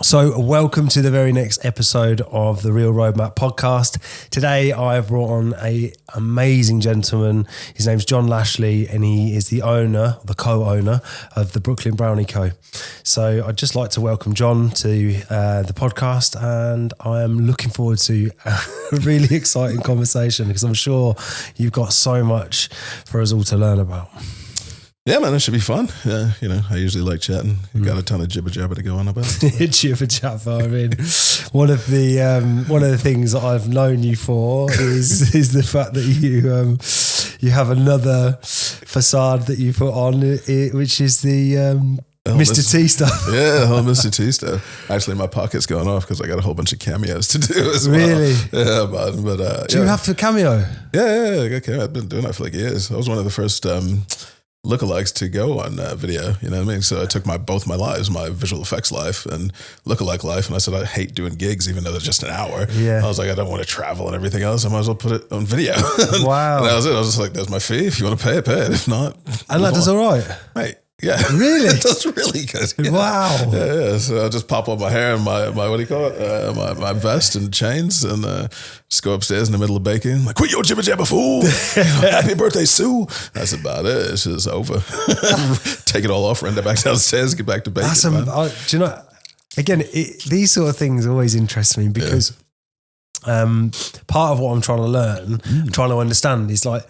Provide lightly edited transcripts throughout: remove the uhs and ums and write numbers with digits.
So welcome to the very next episode of the Real Roadmap podcast. Today I have brought on an amazing gentleman. His name's John Lashley and he is the co-owner of the Brooklyn Brownie Co. So I'd just like to welcome John to the podcast, and I am looking forward to a really exciting conversation because I'm sure you've got so much for us all to learn about. Yeah, man, it should be fun. I usually like chatting. Got a ton of jibber jabber to go on about. Jibber jabber. I mean, one of the things that I've known you for is the fact that you have another facade that you put on, which is the Mr. T stuff. Yeah, the whole Mr. T stuff. Actually, my pocket's going off because I got a whole bunch of cameos to do as well. Really? Yeah, but do you have to cameo? Yeah, I got cameo. I've been doing that for like years. I was one of the first lookalikes to go on video, you know what I mean? So I took both my lives, my visual effects life and lookalike life, and I said I hate doing gigs even though they're just an hour. Yeah. I was like, I don't want to travel and everything else. I might as well put it on video. Wow. And that was it. I was just like, there's my fee. If you want to pay it, pay it. If not, and that does all right. Mate. Yeah. Really? It does really good. Yeah. Wow. Yeah. So I'll just pop on my hair and my what do you call it? My vest and chains and just go upstairs in the middle of baking. Like, quit your jibber jabber, fool. Happy birthday, Sue. That's about it. It's just over. Take it all off, run it back downstairs, get back to baking. Do you know, again, these sort of things always interest me because part of what I'm trying to learn, trying to understand is like,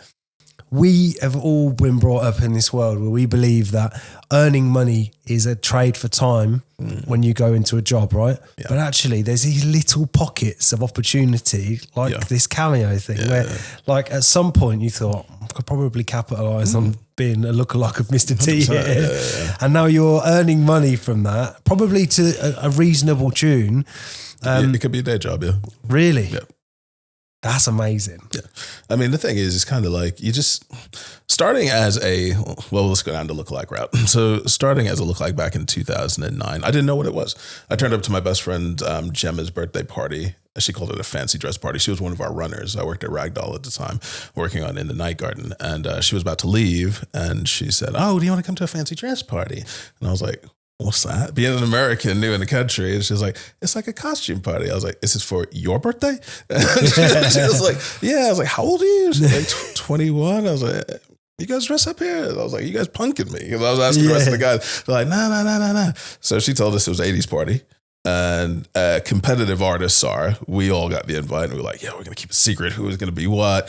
we have all been brought up in this world where we believe that earning money is a trade for time when you go into a job, right? Yeah. But actually there's these little pockets of opportunity like this cameo thing where like at some point you thought, I could probably capitalize on being a lookalike of Mr. T here. Yeah. And now you're earning money from that, probably to a reasonable tune. It could be a day job, yeah. Really? Yeah. That's amazing. Yeah. I mean, the thing is, it's kind of like you just starting as let's go down the lookalike route. So starting as a lookalike back in 2009, I didn't know what it was. I turned up to my best friend Gemma's birthday party. She called it a fancy dress party. She was one of our runners. I worked at Ragdoll at the time, working on In the Night Garden. And she was about to leave. And she said, "Oh, do you want to come to a fancy dress party?" And I was like, "What's that?" Being an American, new in the country, and she was like, "It's like a costume party." I was like, "Is this for your birthday?" And she was like, "Yeah." I was like, "How old are you?" She was like, 21. I was like, "You guys dress up here?" I was like, "You guys punking me?" Because I was asking the rest of the guys. They're like, no. So she told us it was an 80s party. And competitive artists we all got the invite and we were like, yeah, we're going to keep a secret who was going to be what.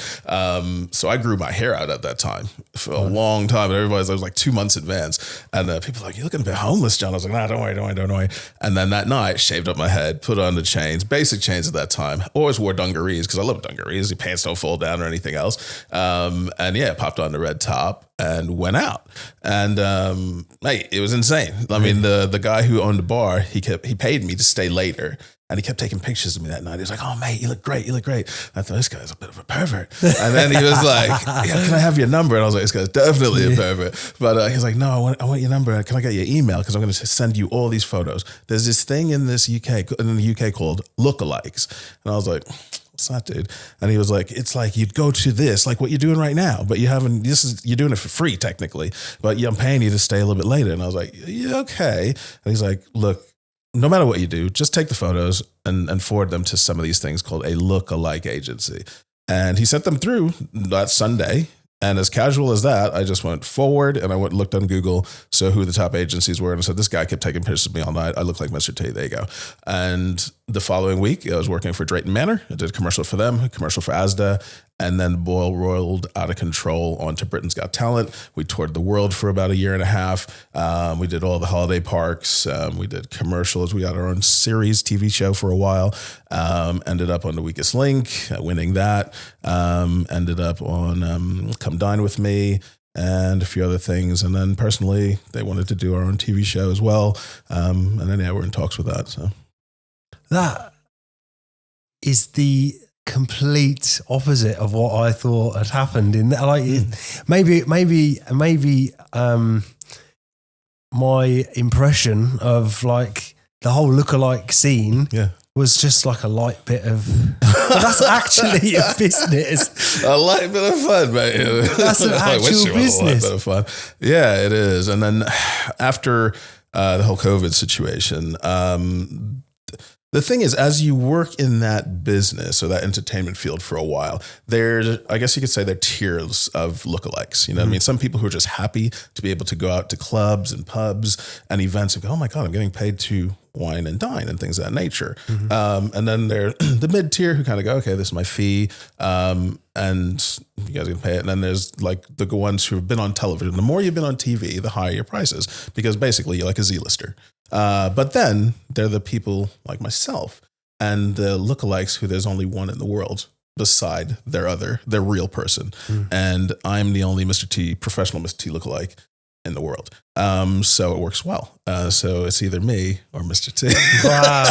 So I grew my hair out at that time for a long time. And I was like 2 months in advance. And people were like, "You're looking a bit homeless, John." I was like, "Nah, don't worry. And then that night, shaved up my head, put on the chains, basic chains at that time. Always wore dungarees because I love dungarees. Your pants don't fall down or anything else. Popped on the red top. And went out, and mate, it was insane. I mean, the guy who owned the bar, he paid me to stay later, and he kept taking pictures of me that night. He was like, "Oh, mate, you look great. I thought, this guy's a bit of a pervert. And then he was like, "Yeah, can I have your number?" And I was like, "This guy's definitely a pervert." But he was like, "No, I want your number. Can I get your email? Because I'm going to send you all these photos. There's this thing in the UK called lookalikes." And I was like, "What's that, dude?" And he was like, "It's like you'd go to this, like what you're doing right now, but you're doing it for free technically, but I'm paying you to stay a little bit later." And I was like, "Yeah, okay." And he's like, "Look, no matter what you do, just take the photos and forward them to some of these things called a lookalike agency." And he sent them through that Sunday. And as casual as that, I just went forward and I went and looked on Google, so who the top agencies were. And I said, this guy kept taking pictures of me all night. I look like Mr. T. There you go. And the following week, I was working for Drayton Manor. I did a commercial for them, a commercial for Asda. And then the ball rolled out of control onto Britain's Got Talent. We toured the world for about a year and a half. We did all the holiday parks. We did commercials. We had our own series TV show for a while. Ended up on The Weakest Link, winning that. Ended up on Come Dine With Me and a few other things. And then personally, they wanted to do our own TV show as well. And then, we're in talks with that. So that is the complete opposite of what I thought had happened in that. Like maybe my impression of like the whole lookalike scene was just like a light bit of, but that's actually a business. A light bit of fun, mate. That's an actual business. A light bit of fun. Yeah, it is. And then after the whole COVID situation, The thing is, as you work in that business or that entertainment field for a while, there's, I guess you could say, there are tiers of lookalikes. You know what I mean? Some people who are just happy to be able to go out to clubs and pubs and events and go, oh my God, I'm getting paid to wine and dine and things of that nature. And then there the mid tier who kind of go, okay, this is my fee. And you guys can pay it. And then there's like the ones who have been on television. The more you've been on TV, the higher your prices, because basically you're like a Z-lister. But then there are the people like myself and the lookalikes who there's only one in the world beside their real person. And I'm the only Mr. T, professional Mr. T lookalike in the world. So it works well. So it's either me or Mr. T. Wow.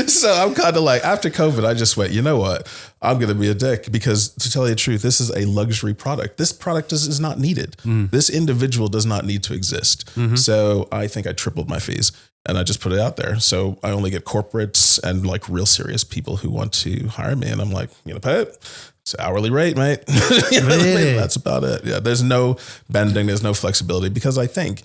So I'm kind of like, after COVID, I just went, you know what? I'm going to be a dick, because to tell you the truth, this is a luxury product. This product is not needed. This individual does not need to exist. So I think I tripled my fees and I just put it out there. So I only get corporates and like real serious people who want to hire me. And I'm like, you know, pay it. It's hourly rate, mate. You know what I mean? That's about it. Yeah. There's no bending. There's no flexibility, because I think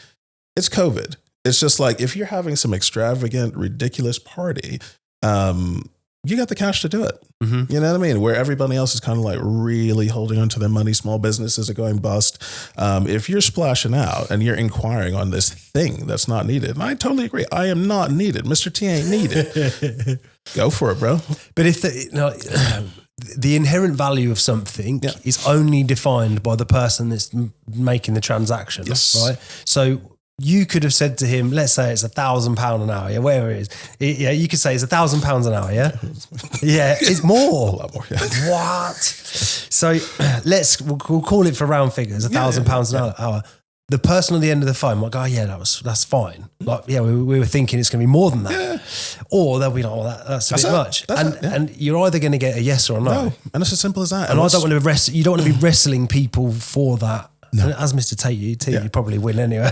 it's COVID. It's just like, if you're having some extravagant, ridiculous party, you got the cash to do it. You know what I mean? Where everybody else is kind of like really holding on to their money. Small businesses are going bust. If you're splashing out and you're inquiring on this thing that's not needed, and I totally agree. I am not needed. Mr. T ain't needed. Go for it, bro. But if the inherent value of something is only defined by the person that's making the transaction, right? So you could have said to him, let's say it's £1,000 an hour, whatever it is. You could say it's £1,000 an hour, it's more. A lot more, What? So we'll call it for round figures, £1,000 an hour. The person on the end of the phone might go, that's fine. Like, we were thinking it's going to be more than that. Or they'll be like, that's a bit much. And you're either going to get a yes or a no. And it's as simple as that. And I don't want to you don't want to be wrestling people for that. No. And as Mr. Tate, you probably win anyway.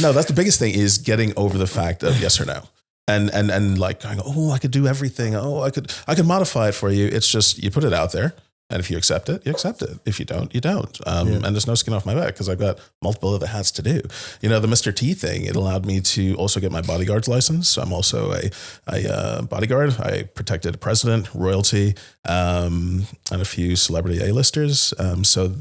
No, that's the biggest thing, is getting over the fact of yes or no. And like going, I could do everything. I could modify it for you. It's just, you put it out there. And if you accept it, you accept it. If you don't, you don't. And there's no skin off my back, because I've got multiple other hats to do. You know, the Mr. T thing, it allowed me to also get my bodyguard's license. So I'm also a bodyguard. I protected a president, royalty, and a few celebrity A-listers. So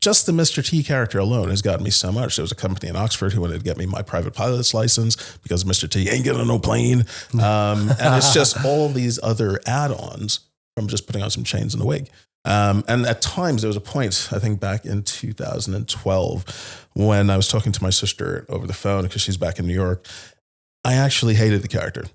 just the Mr. T character alone has gotten me so much. There was a company in Oxford who wanted to get me my private pilot's license, because Mr. T ain't getting on no plane. And it's just all these other add-ons from just putting on some chains and a wig. And at times there was a point, I think back in 2012, when I was talking to my sister over the phone, because she's back in New York. I actually hated the character.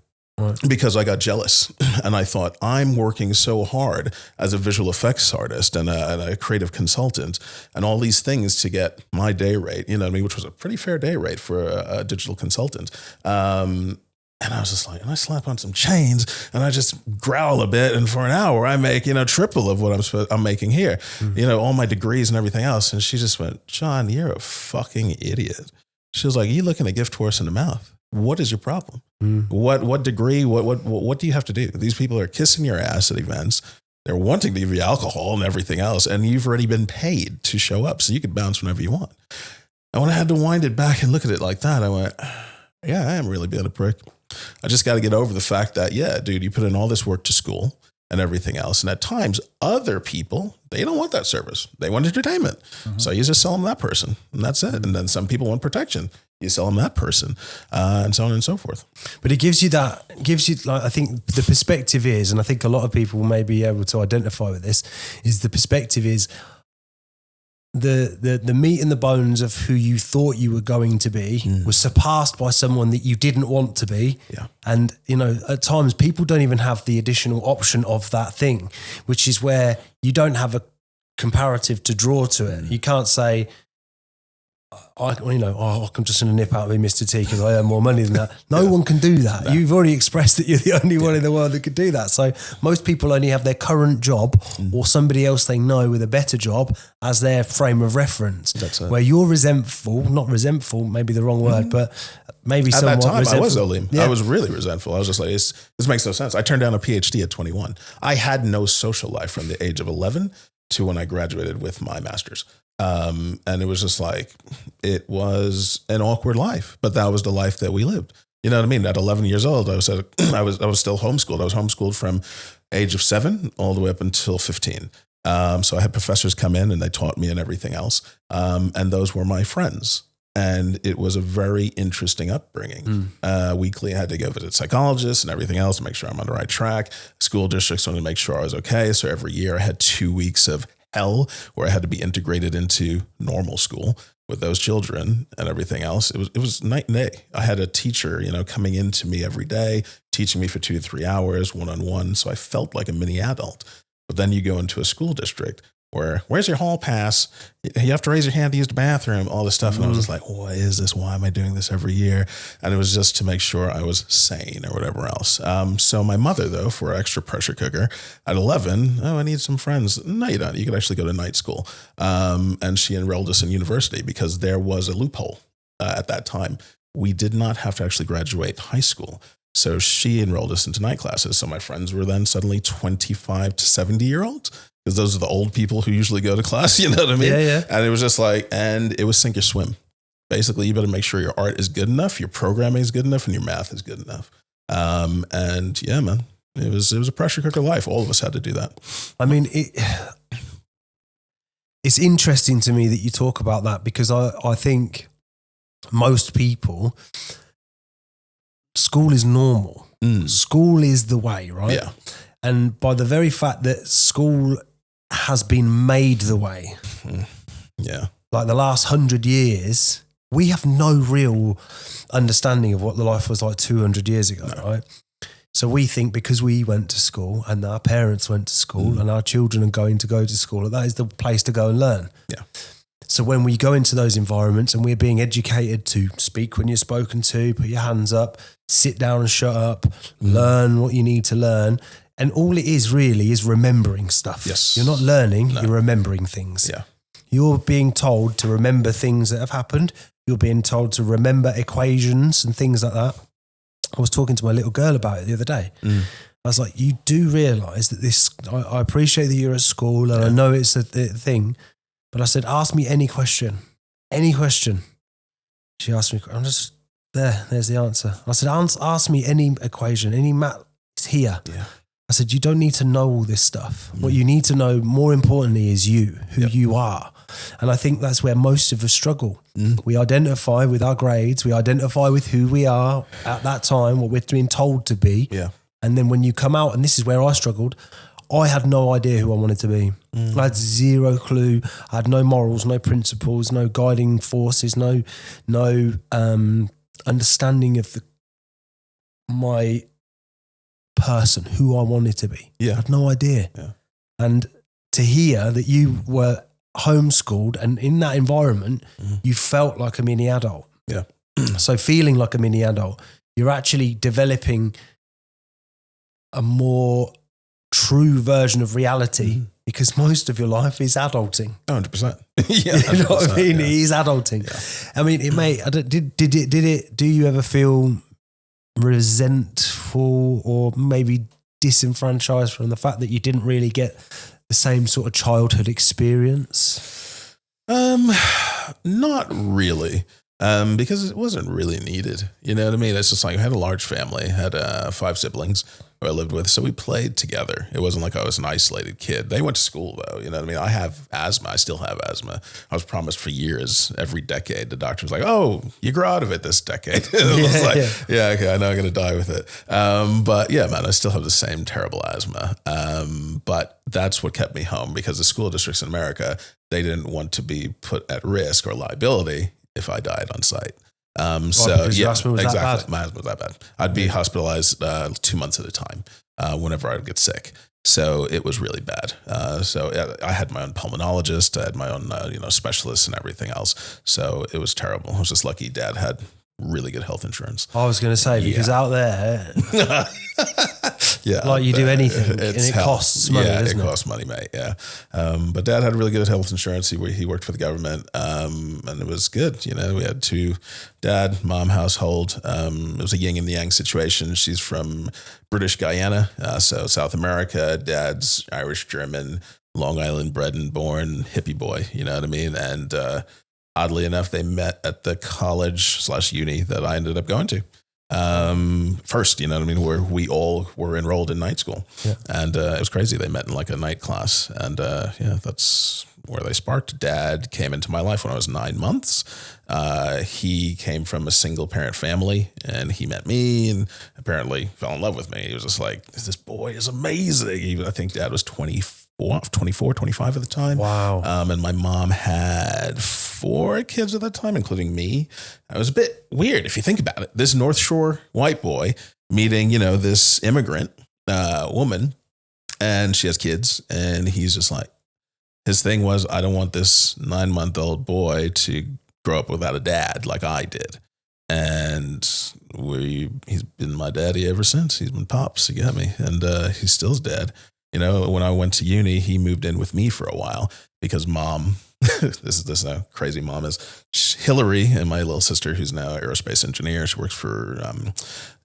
Because I got jealous, and I thought, I'm working so hard as a visual effects artist and a creative consultant and all these things to get my day rate, you know what I mean, which was a pretty fair day rate for a digital consultant. And I was just like, and I slap on some chains and I just growl a bit, and for an hour I make, triple of what I'm making here, all my degrees and everything else. And she just went, John, you're a fucking idiot. She was like, you looking a gift horse in the mouth. What is your problem? What degree? What do you have to do? These people are kissing your ass at events. They're wanting to give you alcohol and everything else, and you've already been paid to show up, so you could bounce whenever you want. And when I had to wind it back and look at it like that, I went, yeah, I am really being a prick. I just got to get over the fact that, dude, you put in all this work to school and everything else. And at times, other people, they don't want that service. They want entertainment. So you just sell them that person, and that's it. And then some people want protection. You sell them that person, and so on and so forth. But it gives you like, I think the perspective is, and I think a lot of people may be able to identify with this, is the perspective is the meat and the bones of who you thought you were going to be was surpassed by someone that you didn't want to be. Yeah. And, at times people don't even have the additional option of that thing, which is where you don't have a comparative to draw to it. You can't say, I'm just going to nip out with Mr. T because I earn more money than that. No one can do that. No. You've already expressed that you're the only one in the world that could do that. So most people only have their current job or somebody else they know with a better job as their frame of reference. That's it. Where you're not resentful, maybe the wrong word, but maybe at that time resentful. I was, Olim. Yeah. I was really resentful. I was just like, this makes no sense. I turned down a PhD at 21. I had no social life from the age of 11 to when I graduated with my master's. And it was just like, it was an awkward life, but that was the life that we lived. You know what I mean? At 11 years old, I was still homeschooled. I was homeschooled from age of 7 all the way up until 15. So I had professors come in and they taught me and everything else. And those were my friends. And it was a very interesting upbringing. Weekly, I had to go visit psychologists and everything else to make sure I'm on the right track. School districts wanted to make sure I was okay. So every year I had 2 weeks of hell where I had to be integrated into normal school with those children and everything else. It was night and day. I had a teacher, coming into me every day, teaching me for 2 to 3 hours, one-on-one. So I felt like a mini adult. But then you go into a school district where, where's your hall pass? You have to raise your hand to use the bathroom, all this stuff. And I was just like, what is this? Why am I doing this every year? And it was just to make sure I was sane or whatever else. So my mother, though, for an extra pressure cooker at 11, I need some friends. No, you don't. You could actually go to night school. And she enrolled us in university because there was a loophole at that time. We did not have to actually graduate high school. So she enrolled us into night classes. So my friends were then suddenly 25 to 70-year-olds. Because those are the old people who usually go to class, you know what I mean? Yeah. And it was just like, and it was sink or swim. Basically, you better make sure your art is good enough, your programming is good enough, and your math is good enough. And yeah, man, it was a pressure cooker life. All of us had to do that. I mean, it's interesting to me that you talk about that because I think most people, school is normal. School is the way, right? Yeah. And by the very fact that school has been made the way, like the last 100 years, we have no real understanding of what the life was like 200 years ago, right? So we think because we went to school and our parents went to school and our children are going to go to school, that is the place to go and learn. Yeah. So when we go into those environments and we're being educated to speak when you're spoken to, put your hands up, sit down and shut up, learn what you need to learn. And all it is really is remembering stuff. Yes. You're not learning, you're remembering things. Yeah. You're being told to remember things that have happened. You're being told to remember equations and things like that. I was talking to my little girl about it the other day. I was like, you do realise that this, I appreciate that you're at school and I know it's a thing, but I said, ask me any question. She asked me, I'm just there's the answer. I said, ask me any equation, any math, it's here. Yeah. I said, you don't need to know all this stuff. What you need to know, more importantly, is you, who you are. And I think that's where most of us struggle. We identify with our grades. We identify with who we are at that time, what we're being told to be. Yeah. And then when you come out, and this is where I struggled, I had no idea who I wanted to be. I had zero clue. I had no morals, no principles, no guiding forces, no understanding of my person, who I wanted to be. Yeah. I had no idea. Yeah. And to hear that you were homeschooled and in that environment, you felt like a mini adult. Yeah. So feeling like a mini adult, you're actually developing a more true version of reality because most of your life is adulting. 100%. Yeah, you know what I mean? It is adulting. Yeah. I mean, it may, do you ever feel resentful or maybe disenfranchised from the fact that you didn't really get the same sort of childhood experience? Not really. Because it wasn't really needed. You know what I mean? It's just like I had a large family, had 5 siblings who I lived with. So we played together. It wasn't like I was an isolated kid. They went to school though. You know what I mean? I have asthma. I still have asthma. I was promised for years, every decade, the doctor was like, oh, you grew out of it this decade. I was like, yeah, okay, I know I'm going to die with it. But yeah, man, I still have the same terrible asthma. But that's what kept me home because the school districts in America, they didn't want to be put at risk or liability if I died on site. So yeah, exactly. My asthma was that bad. I'd be hospitalized 2 months at a time whenever I'd get sick. So it was really bad. So I had my own pulmonologist. I had my own specialists and everything else. So it was terrible. I was just lucky Dad had really good health insurance. I was going to say, because out there, like you do anything and it costs money, doesn't it? It costs money, mate. Yeah. But Dad had really good health insurance. He worked for the government and it was good. You know, we had 2 dad, mom household. It was a yin and yang situation. She's from British Guyana, so South America. Dad's Irish, German, Long Island bred and born, hippie boy, you know what I mean? And oddly enough, they met at the college/uni that I ended up going to. first, you know what I mean, where we all were enrolled in night school. Yeah. And it was crazy. They met in like a night class. And that's where they sparked. Dad came into my life when I was 9 months. He came from a single parent family, and he met me and apparently fell in love with me. He was just like, this boy is amazing. I think Dad was 24, 25 at the time. Wow. And my mom had 4 kids at that time, including me. It was a bit weird if you think about it. This North Shore white boy meeting, you know, this immigrant woman, and she has kids, and he's just like, his thing was, I don't want this 9-month-old boy to grow up without a dad like I did. And he's been my daddy ever since. He's been pops, you got me. And he's still his dad. You know, when I went to uni, he moved in with me for a while because mom, this is how crazy mom is. Hillary, and my little sister, who's now an aerospace engineer, she works for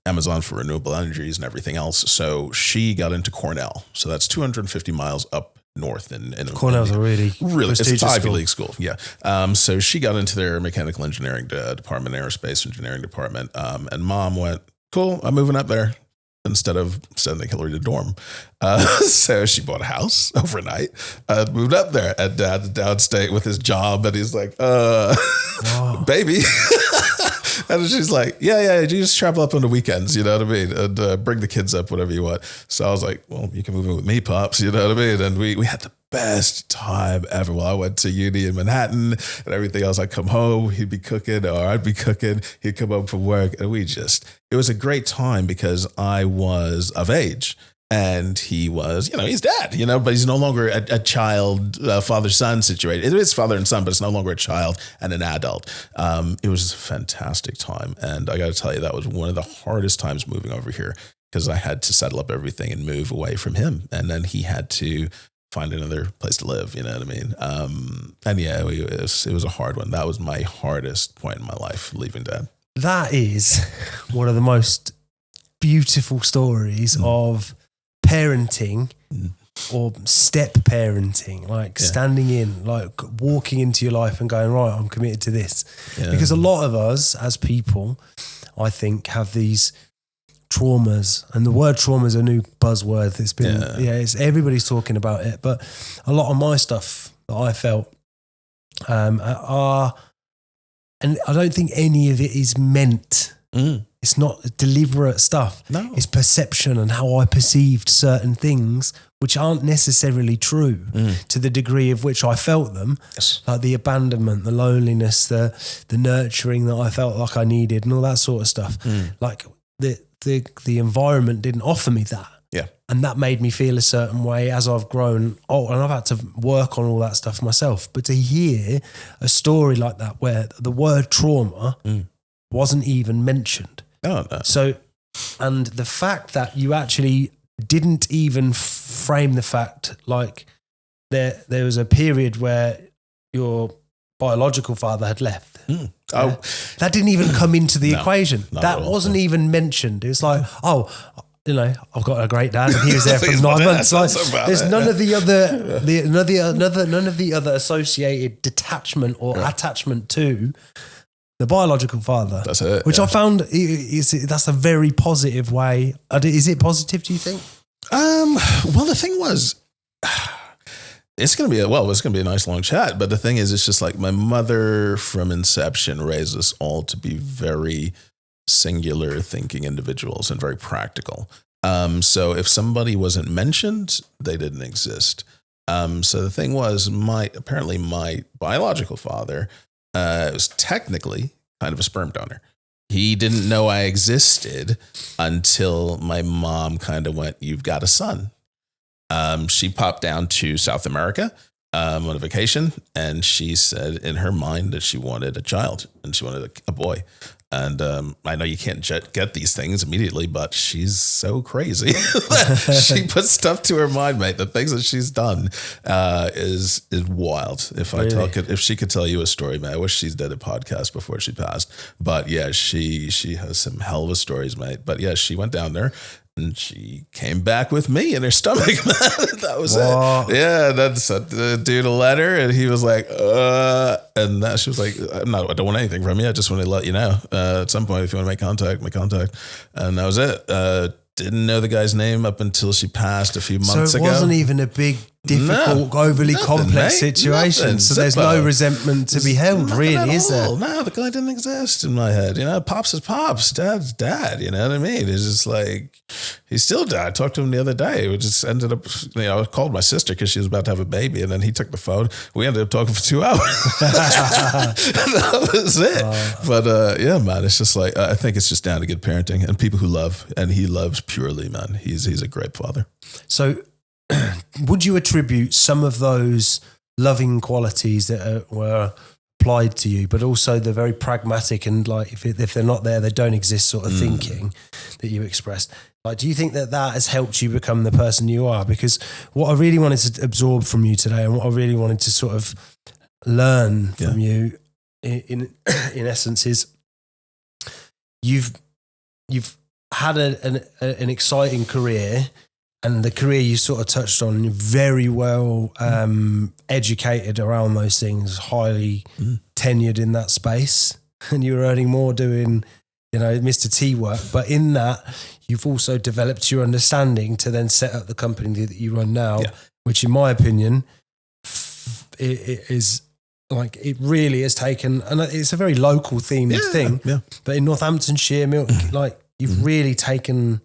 Amazon for renewable energies and everything else. So she got into Cornell. So that's 250 miles up north. In Cornell's a really it's Ivy school. League school. Yeah. So she got into their mechanical engineering department, aerospace engineering department. And mom went, cool, I'm moving up there, instead of sending Hillary to dorm. So she bought a house overnight, moved up there, and dad downstate with his job. And he's like, baby. And she's like, yeah, you just travel up on the weekends, you know what I mean? And bring the kids up, whatever you want. So I was like, well, you can move in with me, Pops, you know what I mean? And we had the best time ever. Well, I went to uni in Manhattan and everything else. I'd come home, he'd be cooking, or I'd be cooking, he'd come home from work. And it was a great time because I was of age. And he was, you know, he's dad, you know, but he's no longer a child, father-son situation. It is father and son, but it's no longer a child and an adult. It was a fantastic time. And I got to tell you, that was one of the hardest times moving over here because I had to settle up everything and move away from him. And then he had to find another place to live, you know what I mean? And yeah, it was a hard one. That was my hardest point in my life, leaving dad. That is one of the most beautiful stories of parenting or step parenting, like standing in, like walking into your life and going, right, I'm committed to this. Yeah. Because a lot of us as people, I think, have these traumas, and the word trauma is a new buzzword. It's been, it's everybody's talking about it, but a lot of my stuff that I felt are, and I don't think any of it is meant. It's not deliberate stuff. No. It's perception and how I perceived certain things which aren't necessarily true to the degree of which I felt them. Yes. Like the abandonment, the loneliness, the nurturing that I felt like I needed and all that sort of stuff. Like the environment didn't offer me that. Yeah. And that made me feel a certain way as I've grown old, and I've had to work on all that stuff myself. But to hear a story like that where the word trauma wasn't even mentioned. Oh, no. So, and the fact that you actually didn't even frame the fact, like there was a period where your biological father had left. Oh, that didn't even come into the equation. That wasn't even mentioned. It was like, you know, I've got a great dad, and he was there for 9 months. Like, there's none of the other, none of the other associated detachment or attachment to the biological father. That's it. Which I found that's a very positive way. Is it positive, do you think? Well, the thing was, it's going to be a nice long chat. But the thing is, it's just like my mother from inception raised us all to be very singular thinking individuals and very practical. So if somebody wasn't mentioned, they didn't exist. So the thing was, my biological father was technically kind of a sperm donor. He didn't know I existed until my mom kind of went, "You've got a son." She popped down to South America on a vacation, and she said in her mind that she wanted a child and she wanted a boy. And I know you can't get these things immediately, but she's so crazy. She puts stuff to her mind, mate. The things that she's done is wild. If she could tell you a story, man, I wish she's did a podcast before she passed. But yeah, she has some hell of a stories, mate. But yeah, she went down there And she came back with me in her stomach. That was What? it. Yeah, then sent the dude a letter, and he was like, and that she was like, I don't want anything from you. I just want to let you know at some point if you want to make contact. And that was it. Didn't know the guy's name up until she passed a few months ago. So it wasn't even a big, difficult, overly complex situation. Nothing. So there's no resentment to be held, really, is there? No, the guy didn't exist in my head. Pops is pops, dad's dad. You know what I mean? It's just like, he's still dad. I talked to him the other day. We just ended up, I called my sister because she was about to have a baby, and then he took the phone. We ended up talking for 2 hours. That was it. But yeah, man, it's just like, I think it's just down to good parenting and people who love, and he loves purely, man. He's a great father. So would you attribute some of those loving qualities that were applied to you, but also the very pragmatic and like, if they're not there, they don't exist sort of thinking that you expressed? Like, do you think that has helped you become the person you are? Because what I really wanted to absorb from you today, and what I really wanted to sort of learn from you in essence, is you've had an exciting career, and the career you sort of touched on, very well educated around those things, highly tenured in that space, and you were earning more doing, Mr. T work. But in that, you've also developed your understanding to then set up the company that you run now, which in my opinion, it is like, it really has taken, and it's a very local themed thing, but in Northamptonshire, Milton, like, you've really taken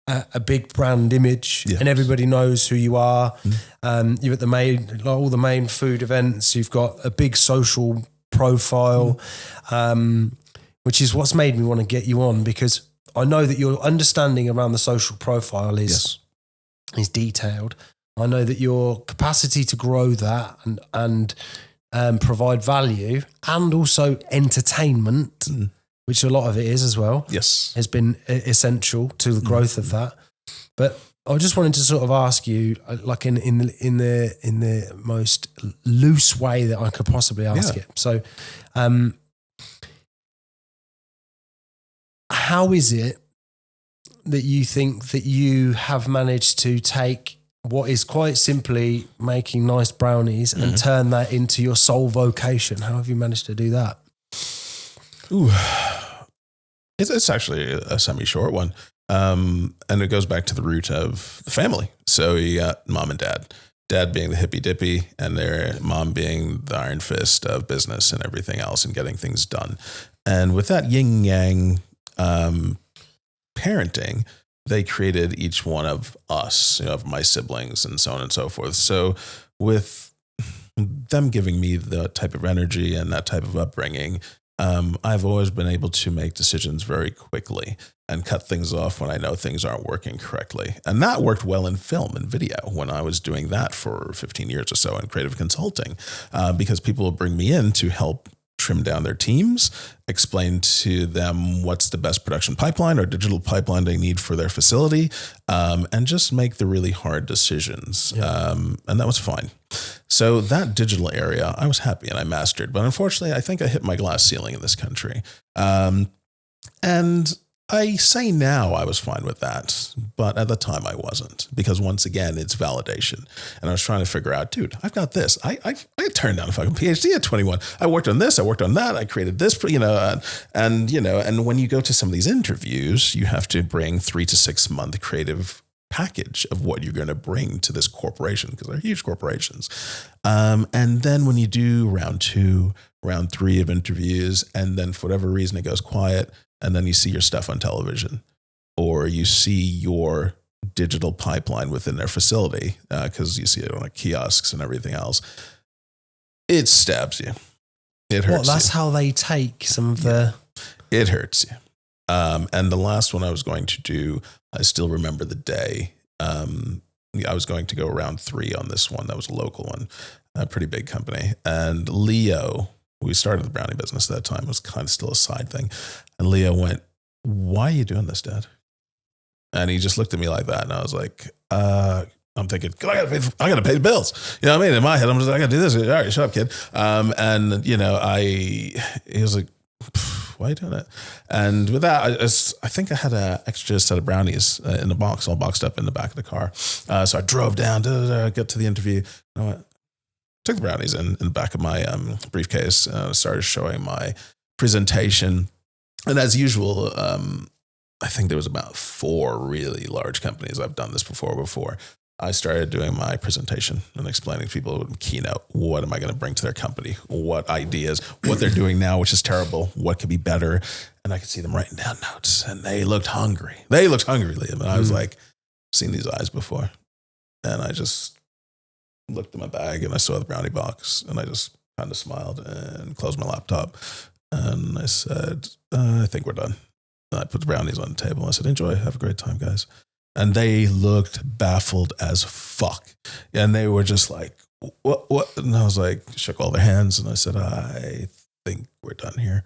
a big brand image, and everybody knows who you are. You're at all the main food events. You've got a big social profile, which is what's made me want to get you on, because I know that your understanding around the social profile is detailed. I know that your capacity to grow that and provide value, and also entertainment, which a lot of it is as well, has been essential to the growth of that. But I just wanted to sort of ask you, like in the most loose way that I could possibly ask it. So, how is it that you think that you have managed to take what is quite simply making nice brownies and turn that into your sole vocation? How have you managed to do that? Ooh, it's actually a semi-short one. And it goes back to the root of the family. So you got mom and dad being the hippy dippy, and their mom being the iron fist of business and everything else and getting things done. And with that yin yang parenting, they created each one of us, of my siblings and so on and so forth. So with them giving me the type of energy and that type of upbringing, I've always been able to make decisions very quickly and cut things off when I know things aren't working correctly. And that worked well in film and video when I was doing that for 15 years or so in creative consulting, because people would bring me in to help trim down their teams, explain to them what's the best production pipeline or digital pipeline they need for their facility, and just make the really hard decisions. And that was fine. So that digital area, I was happy and I mastered. But unfortunately, I think I hit my glass ceiling in this country. And I say now I was fine with that, but at the time I wasn't, because once again, it's validation. And I was trying to figure out, dude, I've got this. I turned down a fucking PhD at 21. I worked on this. I worked on that. I created this, and when you go to some of these interviews, you have to bring 3 to 6 month creative package of what you're going to bring to this corporation, because they're huge corporations. And then when you do round 2, round 3 of interviews, and then for whatever reason it goes quiet, and then you see your stuff on television, or you see your digital pipeline within their facility, because you see it on like kiosks and everything else, it stabs you. It hurts. That's how they take some of the... It hurts you. And the last one I was going to do, I still remember the day. I was going to go round 3 on this one. That was a local one, a pretty big company. And Leo, we started the brownie business at that time. It was kind of still a side thing. And Leo went, "Why are you doing this, Dad?" And he just looked at me like that. And I was like, I'm thinking, I gotta pay the bills. You know what I mean? In my head, I'm just like, I gotta do this. All right, shut up, kid. And he was like, why are you doing it? And with that, I think I had an extra set of brownies in the box, all boxed up in the back of the car. So I drove down, get to the interview. And I took the brownies in the back of my briefcase, started showing my presentation. And as usual, I think there was about 4 really large companies. I've done this before. I started doing my presentation and explaining to people in keynote, what am I going to bring to their company? What ideas, what they're doing now, which is terrible, what could be better? And I could see them writing down notes, and they looked hungry. Liam. And I was like, seen these eyes before. And I just looked at my bag and I saw the brownie box, and I just kind of smiled and closed my laptop. And I said, I think we're done. And I put the brownies on the table. And I said, enjoy, have a great time, guys. And they looked baffled as fuck. And they were just like, what? And I was like, shook all their hands. And I said, I think we're done here.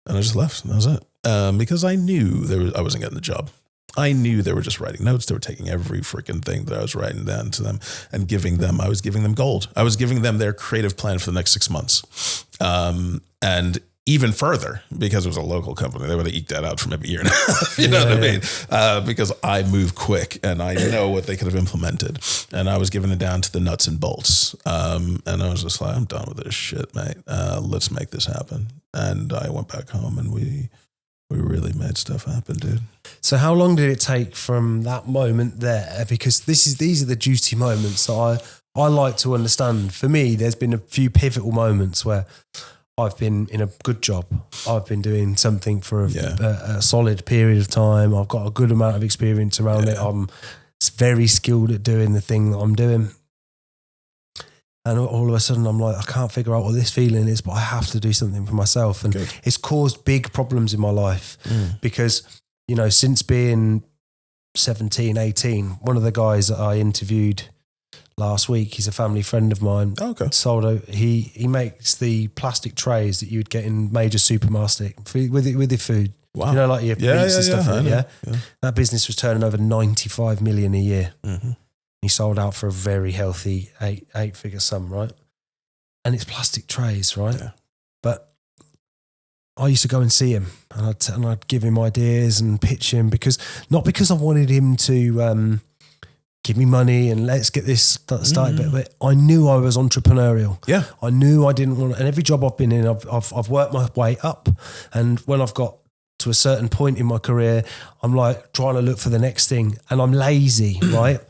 And I just left, and that was it. Because I knew I wasn't getting the job. I knew they were just writing notes. They were taking every freaking thing that I was writing down to them and I was giving them gold. I was giving them their creative plan for the next 6 months. And even further, because it was a local company, they would have eked that out for maybe a year and a half. You know what I mean? Because I move quick and I know what they could have implemented. And I was giving it down to the nuts and bolts. And I was just like, I'm done with this shit, mate. Let's make this happen. And I went back home, and we really made stuff happen, dude. So how long did it take from that moment there? Because these are the juicy moments that I like to understand. For me, there's been a few pivotal moments where I've been in a good job. I've been doing something for a solid period of time. I've got a good amount of experience around it. I'm very skilled at doing the thing that I'm doing. And all of a sudden I'm like, I can't figure out what this feeling is, but I have to do something for myself. And it's caused big problems in my life because, you know, since being 17, 18, one of the guys that I interviewed last week, he's a family friend of mine. He makes the plastic trays that you would get in major supermarkets with your food. Wow. You know, like your meats and stuff. Yeah. That business was turning over 95 million a year. Mm-hmm. He sold out for a very healthy eight-figure sum, right? And it's plastic trays, right? Yeah. But I used to go and see him, and I'd give him ideas and pitch him not because I wanted him to give me money and let's get this started. But I knew I was entrepreneurial. Yeah, I knew I didn't want. And every job I've been in, I've worked my way up, and when I've got to a certain point in my career, I'm like trying to look for the next thing, and I'm lazy, right?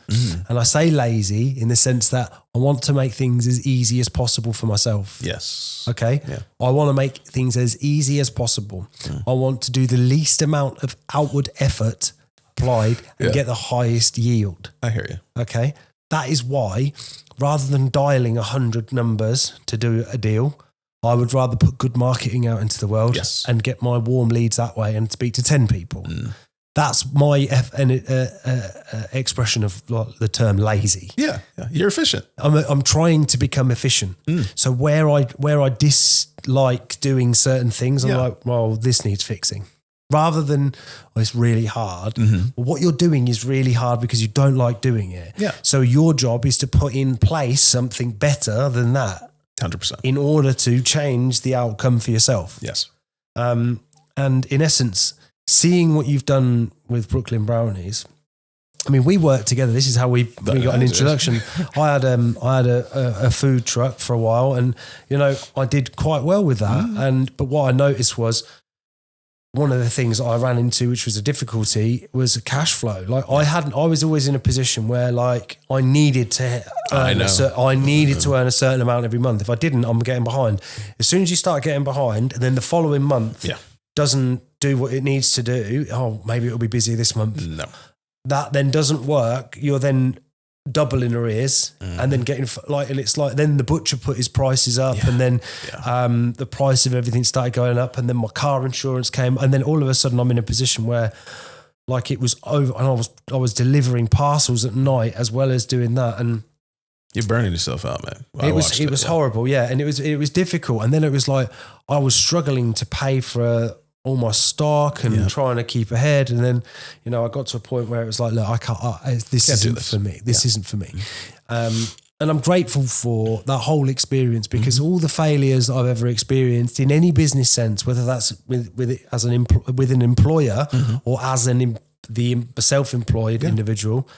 And I say lazy in the sense that I want to make things as easy as possible for myself. Yes. Okay. Yeah. I want to make things as easy as possible. I want to do the least amount of outward effort applied and get the highest yield. I hear you. Okay. That is why, rather than dialing 100 numbers to do a deal, I would rather put good marketing out into the world and get my warm leads that way and speak to 10 people. That's my expression of the term lazy. Yeah, you're efficient. I'm trying to become efficient. So where I dislike doing certain things, I'm like, well, this needs fixing. Rather than, it's really hard. Well, what you're doing is really hard because you don't like doing it. Yeah. So your job is to put in place something better than that. 100%. In order to change the outcome for yourself. Yes. And in essence, seeing what you've done with Brooklyn Brownies, I mean, we worked together. This is how we got an introduction. I had a food truck for a while, and you know, I did quite well with that. But what I noticed was one of the things I ran into, which was a difficulty, was cash flow. Like I was always in a position where like I needed to earn a certain amount every month. If I didn't, I'm getting behind. As soon as you start getting behind, and then the following month doesn't do what it needs to do, maybe it'll be busy this month. No. That then doesn't work. You're then double in arrears and then getting and it's like then the butcher put his prices up and then the price of everything started going up, and then my car insurance came, and then all of a sudden I'm in a position where like it was over, and I was delivering parcels at night as well as doing that, and you're burning yourself out, man. It was horrible, and it was difficult, and then it was like I was struggling to pay for all my stock and trying to keep ahead. And then, you know, I got to a point where it was like, look, I can't, this isn't for me. This isn't for me. And I'm grateful for that whole experience, because all the failures that I've ever experienced in any business sense, whether that's with an employer or as the self-employed individual,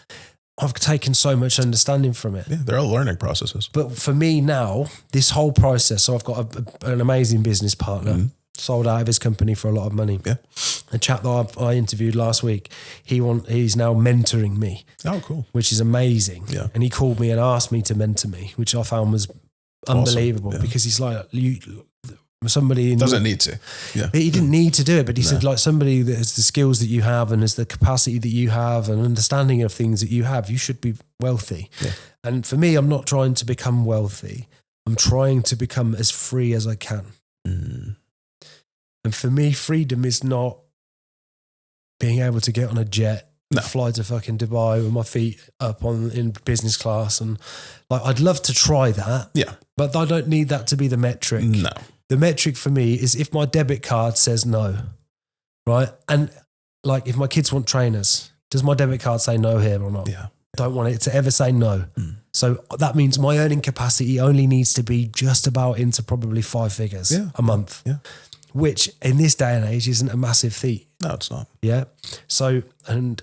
I've taken so much understanding from it. Yeah, they're all learning processes. But for me now, this whole process, so I've got an amazing business partner, sold out of his company for a lot of money. Yeah. A chap that I interviewed last week, he's now mentoring me. Oh, cool. Which is amazing. Yeah. And he called me and asked me to mentor me, which I found was unbelievable, because he's like, somebody doesn't need to. Yeah. He didn't need to do it, but he said, like, somebody that has the skills that you have and has the capacity that you have and understanding of things that you have, you should be wealthy. Yeah. And for me, I'm not trying to become wealthy. I'm trying to become as free as I can. And for me, freedom is not being able to get on a jet, fly to fucking Dubai with my feet up in business class. And like, I'd love to try that. Yeah. But I don't need that to be the metric. No. The metric for me is if my debit card says no, right? And like, if my kids want trainers, does my debit card say no here or not? Yeah. Don't want it to ever say no. So that means my earning capacity only needs to be just about into probably 5 figures a month, which in this day and age isn't a massive feat. No, it's not. Yeah. So, and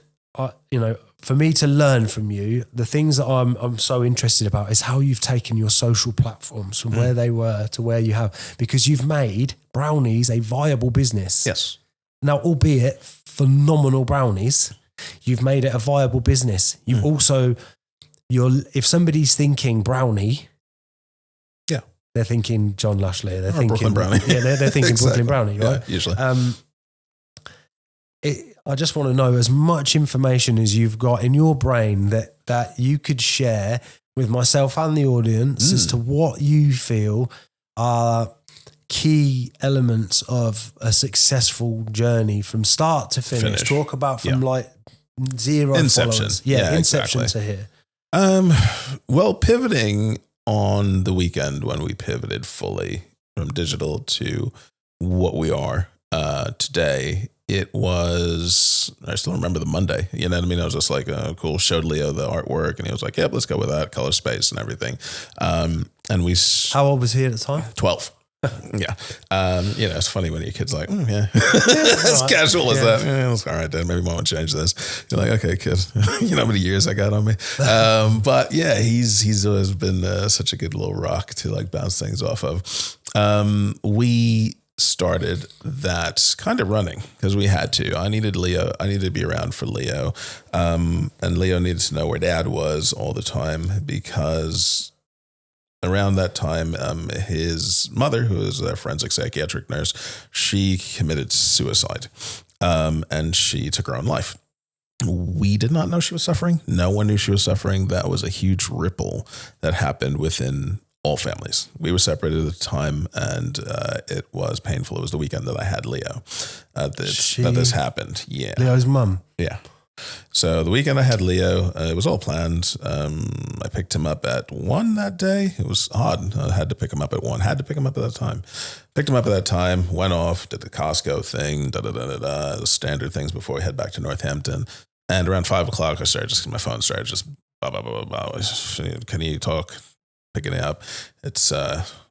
for me to learn from you, the things that I'm so interested about is how you've taken your social platforms from where they were to where you have, because you've made Brownies a viable business. Yes. Now, albeit phenomenal brownies, you've made it a viable business. You've also, if somebody's thinking Brownie, they're thinking John Lashley. They're thinking Brooklyn Brownie. Yeah, they're thinking Exactly. Brooklyn Brownie, right? Yeah, usually. I just want to know as much information as you've got in your brain that you could share with myself and the audience as to what you feel are key elements of a successful journey from start to finish. Talk about from like zero inception. Followers. Yeah, inception to here. Well, pivoting on the weekend when we pivoted fully from digital to what we are today, it was, I still remember the Monday, you know what I mean? I was just like, cool, showed Leo the artwork and he was like, yep, let's go with that, color space and everything. And we... How old was he at the time? 12. Yeah. It's funny when your kid's like, as casual as that. Yeah, it's all right, Dad, maybe Mom will change this. You're like, okay, kid, you know how many years I got on me? But yeah, he's always been such a good little rock to like bounce things off of. We started that kind of running because we had to. I needed to be around for Leo. And Leo needed to know where Dad was all the time, because around that time, his mother, who is a forensic psychiatric nurse, she committed suicide, and she took her own life. We did not know she was suffering. No one knew she was suffering. That was a huge ripple that happened within all families. We were separated at the time, and it was painful. It was the weekend that I had Leo that this happened. Yeah, Leo's mum. Yeah. So the weekend I had Leo, it was all planned. I picked him up at 1 that day. It was odd. I had to pick him up at 1. Had to pick him up at that time. Picked him up at that time, went off, did the Costco thing, the standard things before we head back to Northampton. And around 5 o'clock, my phone started just, blah, blah, blah, blah, blah. Can you talk? Picking it up. It's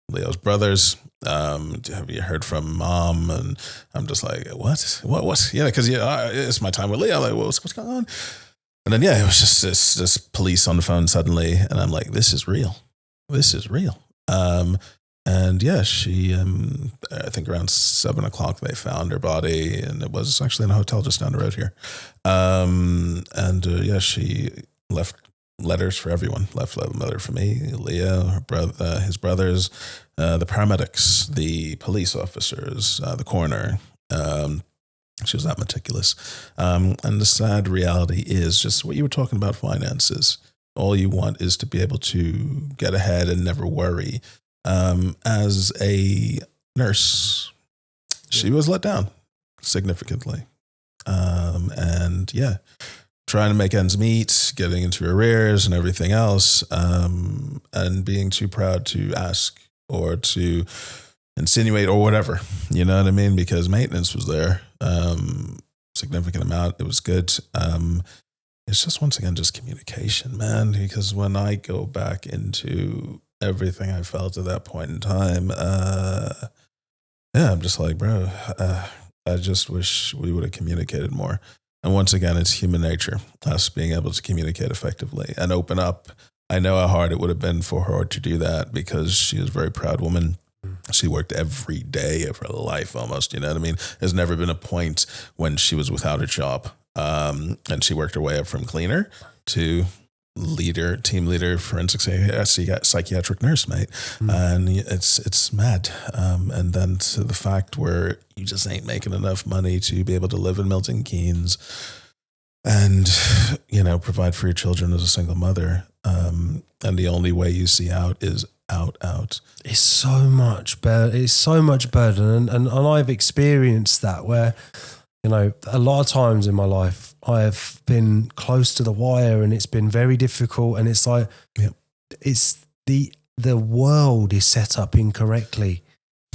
Leo's brothers. Have you heard from Mom? And I'm just like, what? Yeah, because it's my time with Leo. I'm like, what's going on? And then it was just this police on the phone suddenly, and I'm like, this is real. And yeah, she, I think around 7 o'clock they found her body, and it was actually in a hotel just down the road here. She left letters for everyone. Left a letter for me, Leo, her brother, his brothers, the paramedics, the police officers, the coroner. She was that meticulous. And the sad reality is just what you were talking about, finances. All you want is to be able to get ahead and never worry. As a nurse, she was let down significantly. Trying to make ends meet, getting into arrears and everything else, and being too proud to ask or to insinuate or whatever, you know what I mean? Because maintenance was there, significant amount. It was good. it's just, once again, just communication, man. Because when I go back into everything I felt at that point in time, I'm just like, bro, I just wish we would have communicated more. And once again, it's human nature, us being able to communicate effectively and open up. I know how hard it would have been for her to do that, because she is a very proud woman. She worked every day of her life almost, you know what I mean? There's never been a point when she was without a job. And she worked her way up from cleaner to team leader, forensic psychiatric nurse, mate. And it's mad. And then to the fact where you just ain't making enough money to be able to live in Milton Keynes and, you know, provide for your children as a single mother. And the only way you see out is out. It's so much better. It's so much burden. And I've experienced that where, you know, a lot of times in my life, I have been close to the wire and it's been very difficult. And it's like, it's the world is set up incorrectly.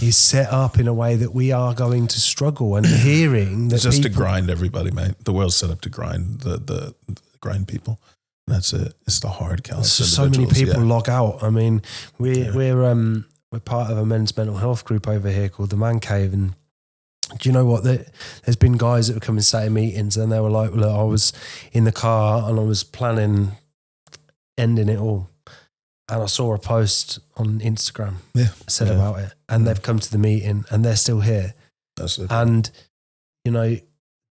Is set up in a way that we are going to struggle, and hearing that it's just to grind everybody, mate. The world's set up to grind the grind people. That's it. It's the hard callous. So many people log out. I mean, we're part of a men's mental health group over here called the Man Cave, and do you know what? There's been guys that have come and sat in meetings, and they were like, "Look, I was in the car and I was planning ending it all, and I saw a post on Instagram said about it, and they've come to the meeting and they're still here." That's it. And you know,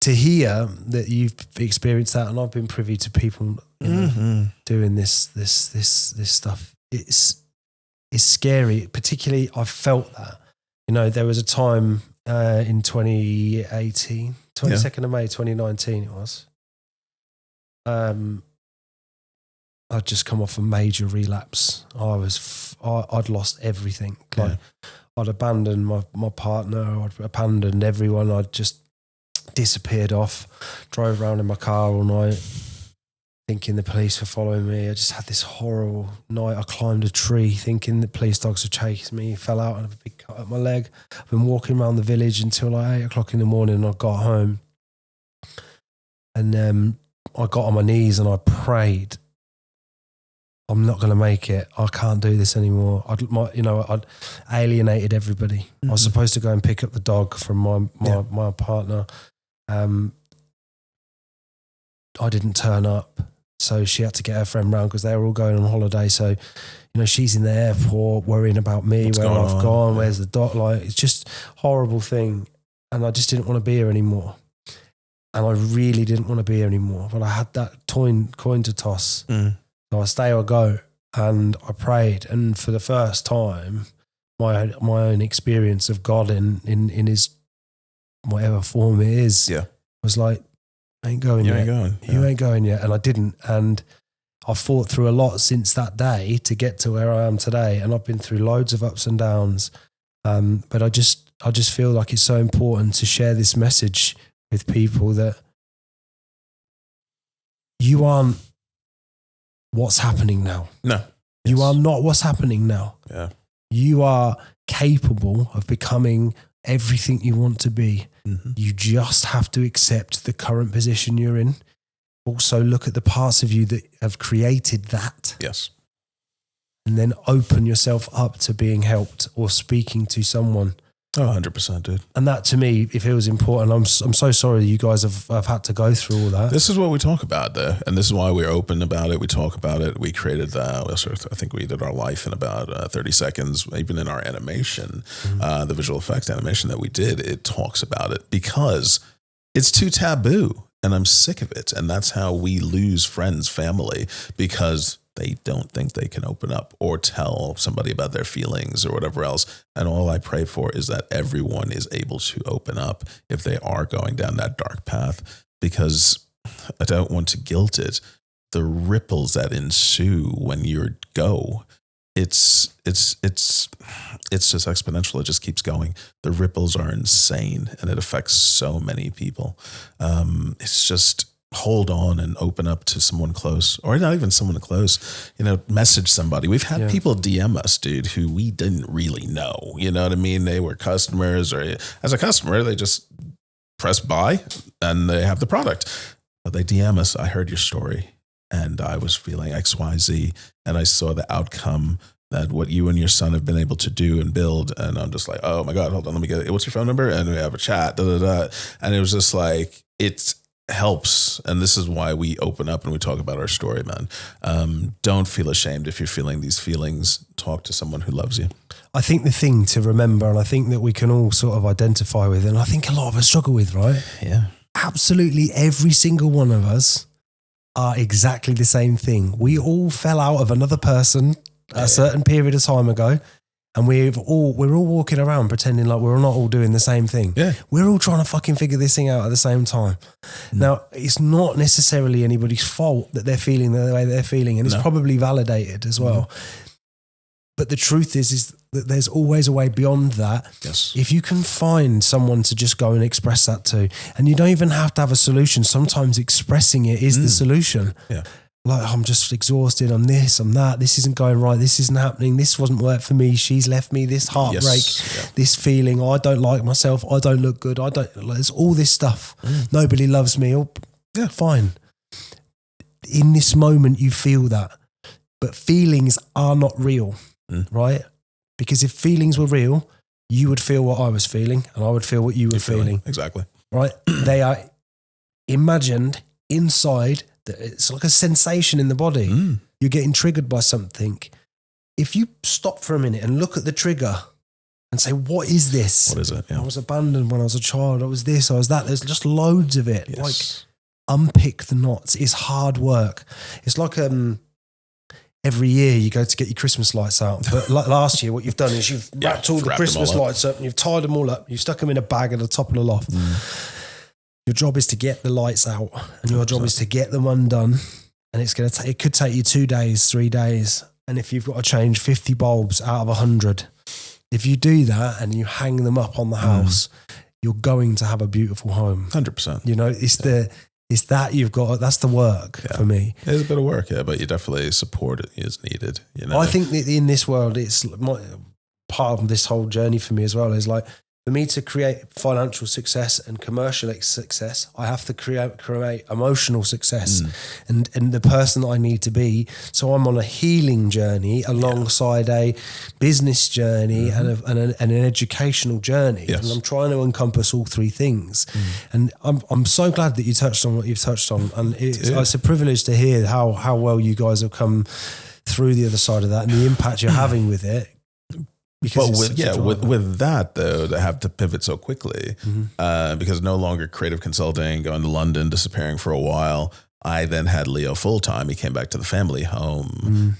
to hear that you've experienced that, and I've been privy to people doing this stuff, it's scary. Particularly, I felt that. You know, there was a time in 2018, 22nd of May, 2019 it was. I'd just come off a major relapse. I'd lost everything. Like I'd abandoned my partner. I'd abandoned everyone. I'd just disappeared off. Drove around in my car all night, thinking the police were following me. I just had this horrible night. I climbed a tree, thinking the police dogs would chase me. Fell out and had a big cut up my leg. I've been walking around the village until like 8 o'clock in the morning. And I got home, and I got on my knees and I prayed. I'm not going to make it. I can't do this anymore. I'd alienated everybody. I was supposed to go and pick up the dog from my partner. I didn't turn up, so she had to get her friend round because they were all going on holiday. So, you know, she's in the airport worrying about me, where I've gone, where's the dog? Like, it's just a horrible thing. And I just didn't want to be here anymore. And I really didn't want to be here anymore. But I had that coin to toss. So I stay or go, and I prayed, and for the first time, my own experience of God in his whatever form it is, was like, ain't going yet. You ain't going yet, and I didn't, and I fought through a lot since that day to get to where I am today, and I've been through loads of ups and downs, but I just feel like it's so important to share this message with people that you aren't what's happening now. No. You are not what's happening now. Yeah. You are capable of becoming everything you want to be. You just have to accept the current position you're in. Also look at the parts of you that have created that. Yes. And then open yourself up to being helped or speaking to someone. Oh, 100%, dude. And that to me, it feels important. I'm so sorry that you guys have had to go through all that. This is what we talk about though. And this is why we're open about it. We talk about it. We created I think we did our life in about 30 seconds, even in our animation, the visual effects animation that we did, it talks about it because it's too taboo and I'm sick of it. And that's how we lose friends, family, because they don't think they can open up or tell somebody about their feelings or whatever else. And all I pray for is that everyone is able to open up if they are going down that dark path, because I don't want to guilt it. The ripples that ensue when you go, it's just exponential. It just keeps going. The ripples are insane and it affects so many people. It's just, hold on and open up to someone close, or not even someone close, you know, message somebody. We've had people DM us, dude, who we didn't really know, you know what I mean? They were customers, or as a customer, they just press buy and they have the product. They DM us, I heard your story and I was feeling XYZ and I saw the outcome that what you and your son have been able to do and build. And I'm just like, oh my God, hold on, let me get it. What's your phone number? And we have a chat, And it was just like, it helps. And this is why we open up and we talk about our story, man. Don't feel ashamed if you're feeling these feelings. Talk to someone who loves you. I think the thing to remember, and I think that we can all sort of identify with, and I think a lot of us struggle with, right? Yeah. Absolutely every single one of us are exactly the same thing. We all fell out of another person a certain period of time ago, and we're all walking around pretending like we're not all doing the same thing. Yeah. We're all trying to fucking figure this thing out at the same time. Now, it's not necessarily anybody's fault that they're feeling the way they're feeling, and it's probably validated as well. But the truth is that there's always a way beyond that. Yes. If you can find someone to just go and express that to, and you don't even have to have a solution. Sometimes expressing it is the solution. Yeah. Like, I'm just exhausted, I'm this, I'm that, this isn't going right, this isn't happening, this wasn't work for me, she's left me, this heartbreak, this feeling, I don't like myself, I don't look good, there's all this stuff. Nobody loves me. Fine. In this moment, you feel that. But feelings are not real, right? Because if feelings were real, you would feel what I was feeling, and I would feel what you were feeling. Exactly. Right? They are imagined inside. It's like a sensation in the body. You're getting triggered by something. If you stop for a minute and look at the trigger and say, what is this? What is it? Yeah. I was abandoned when I was a child. I was this, I was that. There's just loads of it. Yes. Like, unpick the knots. It's hard work. It's like every year you go to get your Christmas lights out. But like last year, what you've done is you've wrapped all the Christmas lights up and you've tied them all up. You've stuck them in a bag at the top of the loft. Your job is to get the lights out, and your job is to get them undone. And it could take you 2 days, 3 days. And if you've got to change 50 bulbs out of 100, if you do that and you hang them up on the house, you're going to have a beautiful home. 100%. You know, it's that you've got, that's the work for me. It's a bit of work, but you definitely support it is needed. You know? I think that in this world, it's part of this whole journey for me as well, is like, for me to create financial success and commercial success, I have to create emotional success and the person that I need to be. So I'm on a healing journey alongside a business journey and an educational journey. Yes. And I'm trying to encompass all three things. And I'm so glad that you touched on what you've touched on. And it's a privilege to hear how well you guys have come through the other side of that and the impact you're having with it. But with that though, they have to pivot so quickly because no longer creative consulting, going to London, disappearing for a while. I then had Leo full time. He came back to the family home.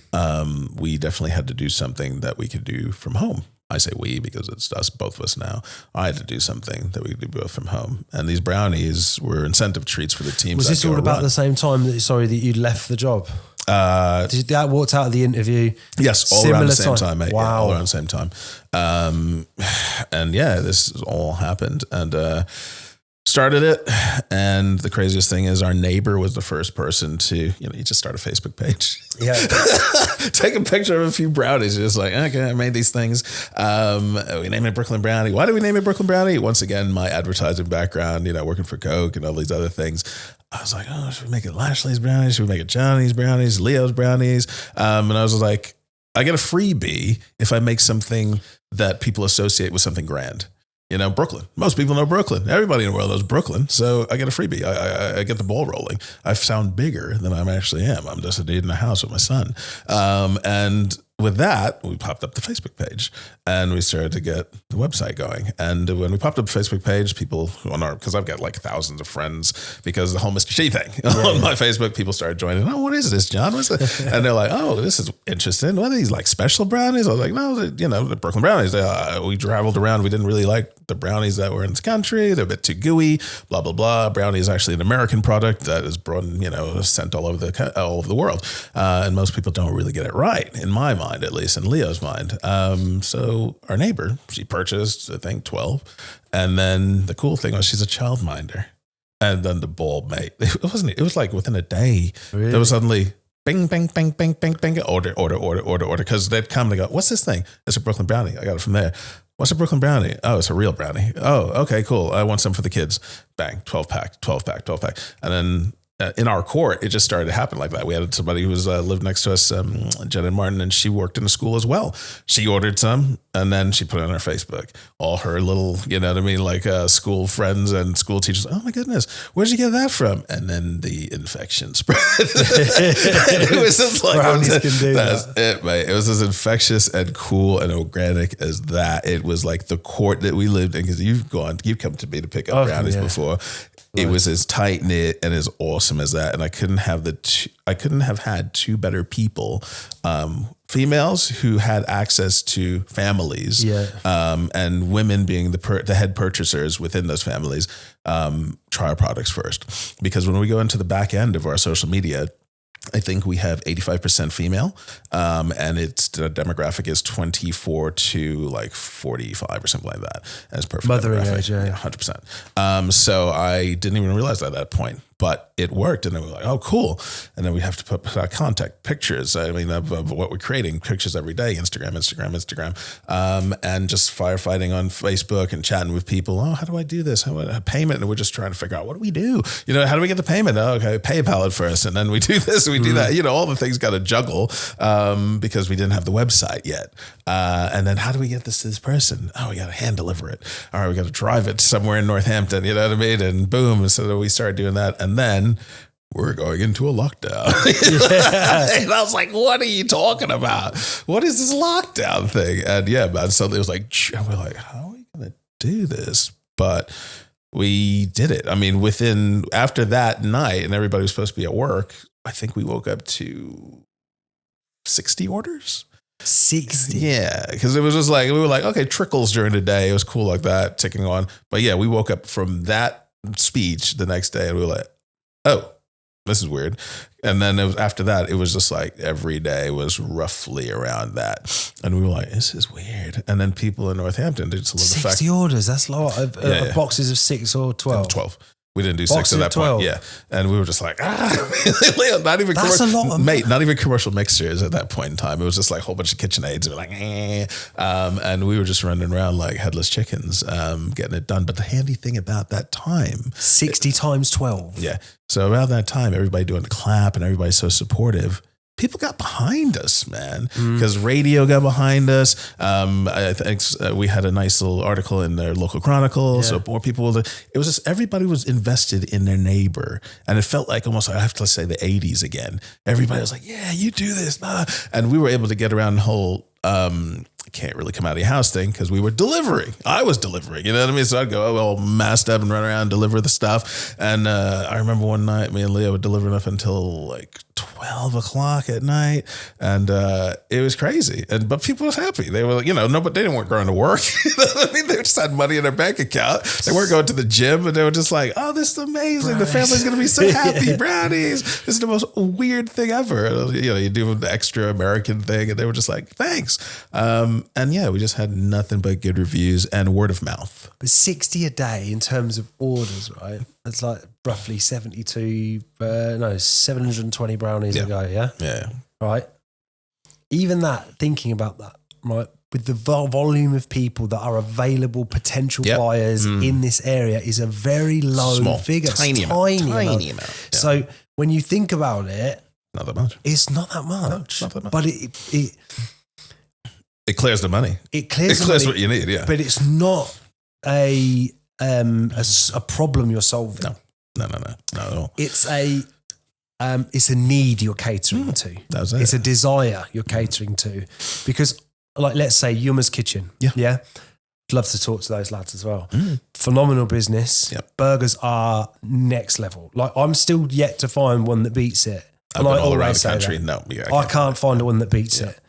We definitely had to do something that we could do from home. I say we because it's us, both of us now. I had to do something that we could do both from home. And these brownies were incentive treats for the teams. Was this all about the same time that you left the job? That walked out of the interview. Yes, all around the same time, mate. Wow. Yeah, all around the same time. And this all happened and started it. And the craziest thing is our neighbor was the first person to, you just start a Facebook page. Yeah. Take a picture of a few brownies. You're just like, okay, I made these things. We named it Brooklyn Brownie. Why did we name it Brooklyn Brownie? Once again, my advertising background, working for Coke and all these other things. I was like, oh, should we make it Lashley's brownies? Should we make it Johnny's brownies, Leo's brownies? And I was like, I get a freebie if I make something that people associate with something grand. Brooklyn. Most people know Brooklyn. Everybody in the world knows Brooklyn. So I get a freebie. I get the ball rolling. I sound bigger than I actually am. I'm just a dude in a house with my son. And with that, we popped up the Facebook page and we started to get the website going. And when we popped up the Facebook page, people because I've got like thousands of friends because the whole Mr. She thing on my Facebook, people started joining. Oh, what is this, John? What's it? And they're like, oh, this is interesting. What are these like special brownies? I was like, no, the Brooklyn brownies. We traveled around. We didn't really like the brownies that were in this country. They're a bit too gooey, blah, blah, blah. Brownie is actually an American product that is brought, sent all over the world. And most people don't really get it right, in my mind, at least in Leo's mind. So our neighbor, she purchased, I think, 12. And then the cool thing was she's a childminder. And then the bulb, mate, it was like within a day, There was suddenly bing, bing, bing, bing, bing, bing, order. Because they'd come and they go, what's this thing? It's a Brooklyn Brownie. I got it from there. What's a Brooklyn Brownie? Oh, it's a real brownie. Oh, okay, cool. I want some for the kids. Bang, 12 pack. And then in our court, it just started to happen like that. We had somebody who was lived next to us, Jen and Martin, and she worked in a school as well. She ordered some, and then she put it on her Facebook. All her little, you know what I mean, like school friends and school teachers. Oh my goodness, where'd you get that from? And then the infection spread. It was just like that's it, mate. It was as infectious and cool and organic as that. It was like the court that we lived in, because you've come to me to pick up brownies before. It was as tight knit and as awesome as that, and I couldn't have had two better people, females who had access to families, and women being the head purchasers within those families. Try our products first, because when we go into the back end of our social media, I think we have 85% female, and the demographic is 24 to like 45 or something like that. That's perfect. Mothering age, 100%. So I didn't even realize that at that point, but it worked, and then we were like, oh, cool. And then we have to put out contact pictures. I mean, of what we're creating, pictures every day, Instagram, and just firefighting on Facebook and chatting with people. Oh, how do I do this? How do I payment? And we're just trying to figure out, what do we do? You know, how do we get the payment? Oh, okay, PayPal it first, and then we do this, we do that. You know, all the things got to juggle because we didn't have the website yet. And then how do we get this to this person? Oh, we got to hand deliver it. All right, we got to drive it somewhere in Northampton. You know what I mean? And boom, so we started doing that. And then we're going into a lockdown. And I was like, what are you talking about? What is this lockdown thing? And yeah, man, so it was like, we're like, how are we going to do this? But we did it. I mean, after that night, and everybody was supposed to be at work, I think we woke up to 60 orders. 60. Yeah, because it was just like, we were like, okay, trickles during the day. It was cool like that, ticking on. But yeah, we woke up from that speech the next day, and we were like, oh, this is weird. And then after that, it was just like every day was roughly around that. And we were like, this is weird. And then people in Northampton, they just love the fact. 60 orders, that's a lot of boxes of 6 or 12. 12. We didn't do 6 at that point. Yeah. And we were just like, not even that's a lot of not even commercial mixtures at that point in time. It was just like a whole bunch of KitchenAids. And we're like, and we were just running around like headless chickens, getting it done. But the handy thing about that time, 60 times 12. Yeah. So around that time, everybody doing the clap and everybody's so supportive. People got behind us, man, because radio got behind us. I think we had a nice little article in their local chronicle. So more people, it was just, everybody was invested in their neighbor. And it felt like almost, I have to say, the 80s again. Everybody was like, yeah, you do this. And we were able to get around the whole, can't really come out of your house thing, because we were delivering. I was delivering, you know what I mean? So I'd go all masked up and run around, deliver the stuff. And I remember one night, me and Leah would deliver up until like 12 o'clock at night. And it was crazy. But people was happy. They were, but they weren't going to work. You know what I mean? They just had money in their bank account. They weren't going to the gym, and they were just like, oh, this is amazing. Brownies. The family's going to be so happy. Brownies. This is the most weird thing ever. You do the extra American thing, and they were just like, thanks. And yeah, we just had nothing but good reviews and word of mouth. But 60 a day in terms of orders, right? That's like roughly 720 brownies a go, yeah? Yeah. Right? Even that, thinking about that, right? With the volume of people that are available, potential buyers in this area is a very low figure. Tiny amount. Yeah. So when you think about it, not that much. It's not that much. No, not that much. But it clears the money. It clears what you need, yeah. But it's not a problem you're solving. No, not at all. It's a need you're catering to. That's it. It's a desire you're catering to. Because, like, let's say Yumma's Kitchen. Yeah. I'd love to talk to those lads as well. Phenomenal business. Yep. Burgers are next level. Like, I'm still yet to find one that beats it. I've been all around the country. No, I can't find one that beats it.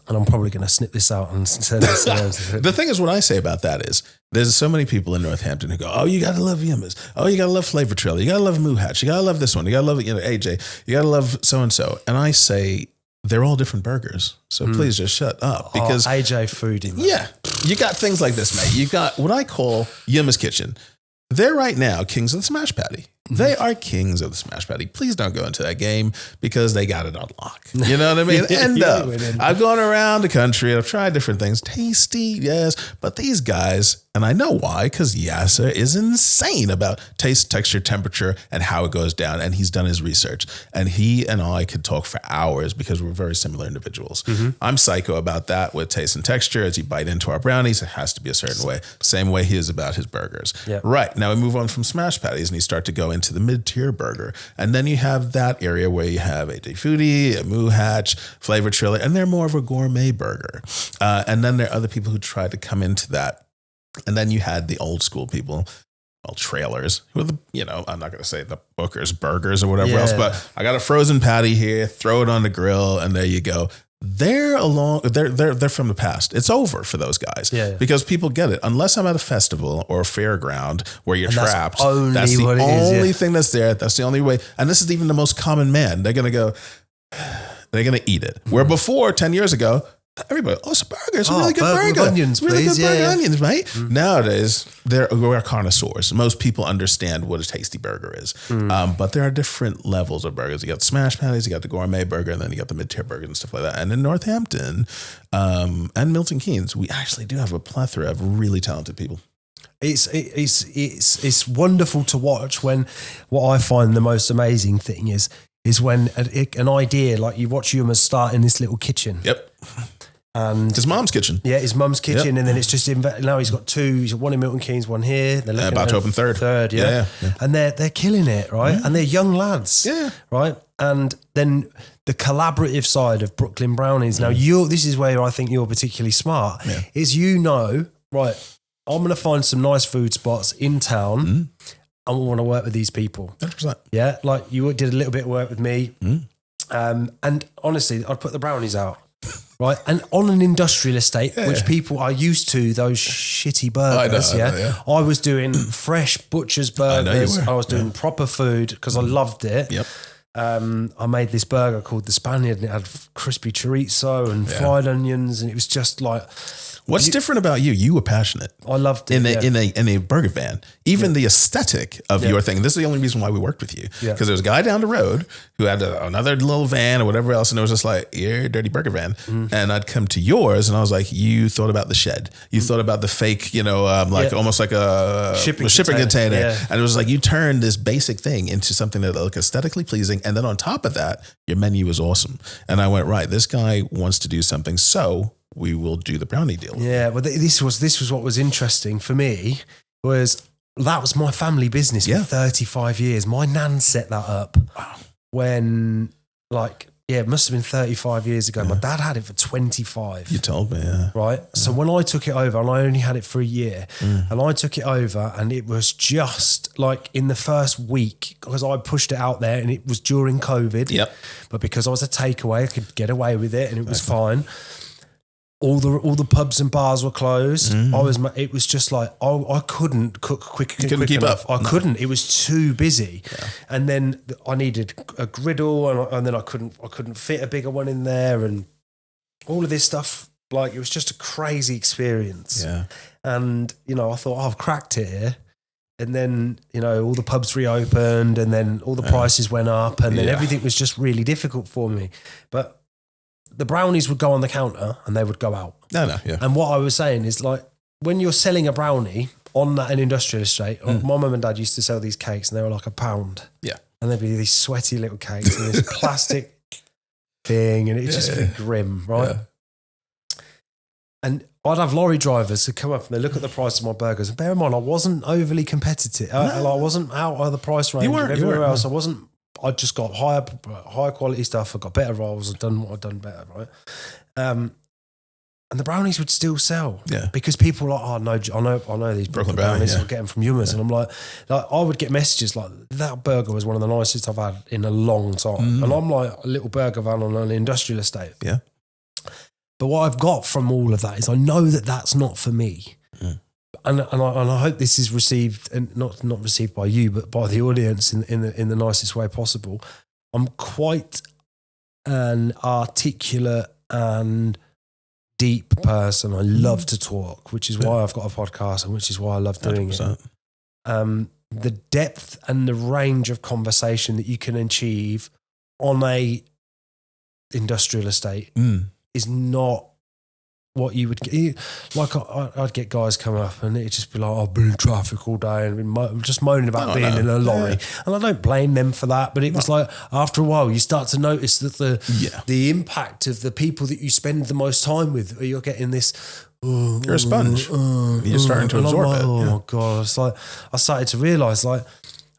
And I'm probably going to snip this out and send this around. The thing is, what I say about that is, there's so many people in Northampton who go, oh, you got to love Yumma's. Oh, you got to love Flavor Trail. You got to love Moo Hatch. You got to love this one. You got to love AJ. You got to love so-and-so. And I say, they're all different burgers. So please just shut up. Because AJ Foodie. Yeah. You got things like this, mate. You got what I call Yumma's Kitchen. They're right now kings of the smash patty. They are kings of the smash patty. Please don't go into that game, because they got it on lock. You know what I mean? I've gone around the country and I've tried different things. Tasty, yes. But these guys, And I know why, because Yasser is insane about taste, texture, temperature, and how it goes down. And he's done his research. And he and I could talk for hours because we're very similar individuals. I'm psycho about that with taste and texture. As you bite into our brownies, it has to be a certain way. Same way he is about his burgers. Yeah. Right. Now we move on from smash patties and you start to go into the mid-tier burger. And then you have that area where you have a Foodie, a Moo Hatch, Flavor Triller, and they're more of a gourmet burger. And then there are other people who try to come into that. And then you had the old school people, well, trailers, who are the, I'm not going to say the Booker's Burgers or whatever else, but I got a frozen patty here, throw it on the grill, and there you go. They're from the past. It's over for those guys because people get it. Unless I'm at a festival or a fairground where you're trapped, that's the only thing that's there. That's the only way. And this is even the most common man. They're going to eat it. Where before, 10 years ago, everybody, it's a burger. It's a really good burger. With onions, really please. Good burger, onions, right? Nowadays, we're connoisseurs. Most people understand what a tasty burger is. But there are different levels of burgers. You got the smash patties, you got the gourmet burger, and then you got the mid-tier burger and stuff like that. And in Northampton and Milton Keynes, we actually do have a plethora of really talented people. It's wonderful to watch when what I find the most amazing thing is when an idea, like you watch Yuma start in this little kitchen. Yep. And his mom's kitchen. Yeah, his mum's kitchen. And then it's just, now he's got two. He's got one in Milton Keynes, one here. They're about to open third. Yeah. And they're killing it, right? And they're young lads. Yeah. Right? And then the collaborative side of Brooklyn Brownies. Now, this is where I think you're particularly smart, is right, I'm going to find some nice food spots in town. I want to work with these people. 100%. Yeah, like you did a little bit of work with me. And honestly, I'd put the brownies out. Right, and on an industrial estate, which people are used to, those shitty burgers. I was doing fresh butcher's burgers. I was doing proper food because I loved it. Yep. I made this burger called the Spaniard, and it had crispy chorizo and fried onions, and it was just like. What's different about you? You were passionate. I loved it. In a burger van. Even the aesthetic of your thing. This is the only reason why we worked with you. Because there was a guy down the road who had another little van or whatever else. And it was just like, you're a dirty burger van. And I'd come to yours and I was like, you thought about the shed. You thought about the fake, almost like a shipping container. And it was like, you turned this basic thing into something that looked aesthetically pleasing. And then on top of that, your menu was awesome. And I went, right, this guy wants to do something. So we will do the brownie deal. Yeah, well, this was what was interesting for me was that was my family business for 35 years. My nan set that up when, it must have been 35 years ago. My dad had it for 25. You told me, Right? So when I took it over, and I only had it for a year, and I took it over, and it was just like in the first week, because I pushed it out there, and it was during COVID. Yep. But because I was a takeaway, I could get away with it, and it was fine. All the pubs and bars were closed. It was just like I couldn't cook quick keep enough. up. I couldn't. It was too busy, and then I needed a griddle, and then I couldn't fit a bigger one in there, and all of this stuff. Like it was just a crazy experience. Yeah, and I thought I've cracked it here. And then, all the pubs reopened, and then all the prices went up, and then everything was just really difficult for me. But the brownies would go on the counter and they would go out. And what I was saying is like, when you're selling a brownie on an industrial estate, my mum and dad used to sell these cakes and they were like £1. Yeah. And there'd be these sweaty little cakes in this plastic thing, and it'd just be grim, right? Yeah. And I'd have lorry drivers who come up and they look at the price of my burgers. And bear in mind, I wasn't overly competitive. I wasn't out of the price range of everywhere else. I just got higher quality stuff. I got better rolls. I've done what I've done better, right? And the brownies would still sell, because people were like, I know these Brooklyn brownies. I'll get them from Yuma's, and I'm like, I would get messages like, that burger was one of the nicest I've had in a long time, and I'm like a little burger van on an industrial estate. Yeah. But what I've got from all of that is I know that that's not for me. And I hope this is received, and not received by you, but by the audience in the nicest way possible. I'm quite an articulate and deep person. I love to talk, which is why I've got a podcast, and which is why I love doing 100%. It. The depth and the range of conversation that you can achieve on a industrial estate is not what you would get. Like I'd get guys come up and it'd just be like, I've been in traffic all day and been just moaning about being in a lorry. And I don't blame them for that, but it was like, after a while, you start to notice that the impact of the people that you spend the most time with, you're getting this, you're a sponge. You're starting to absorb it. Oh my God. It's like, I started to realize, like,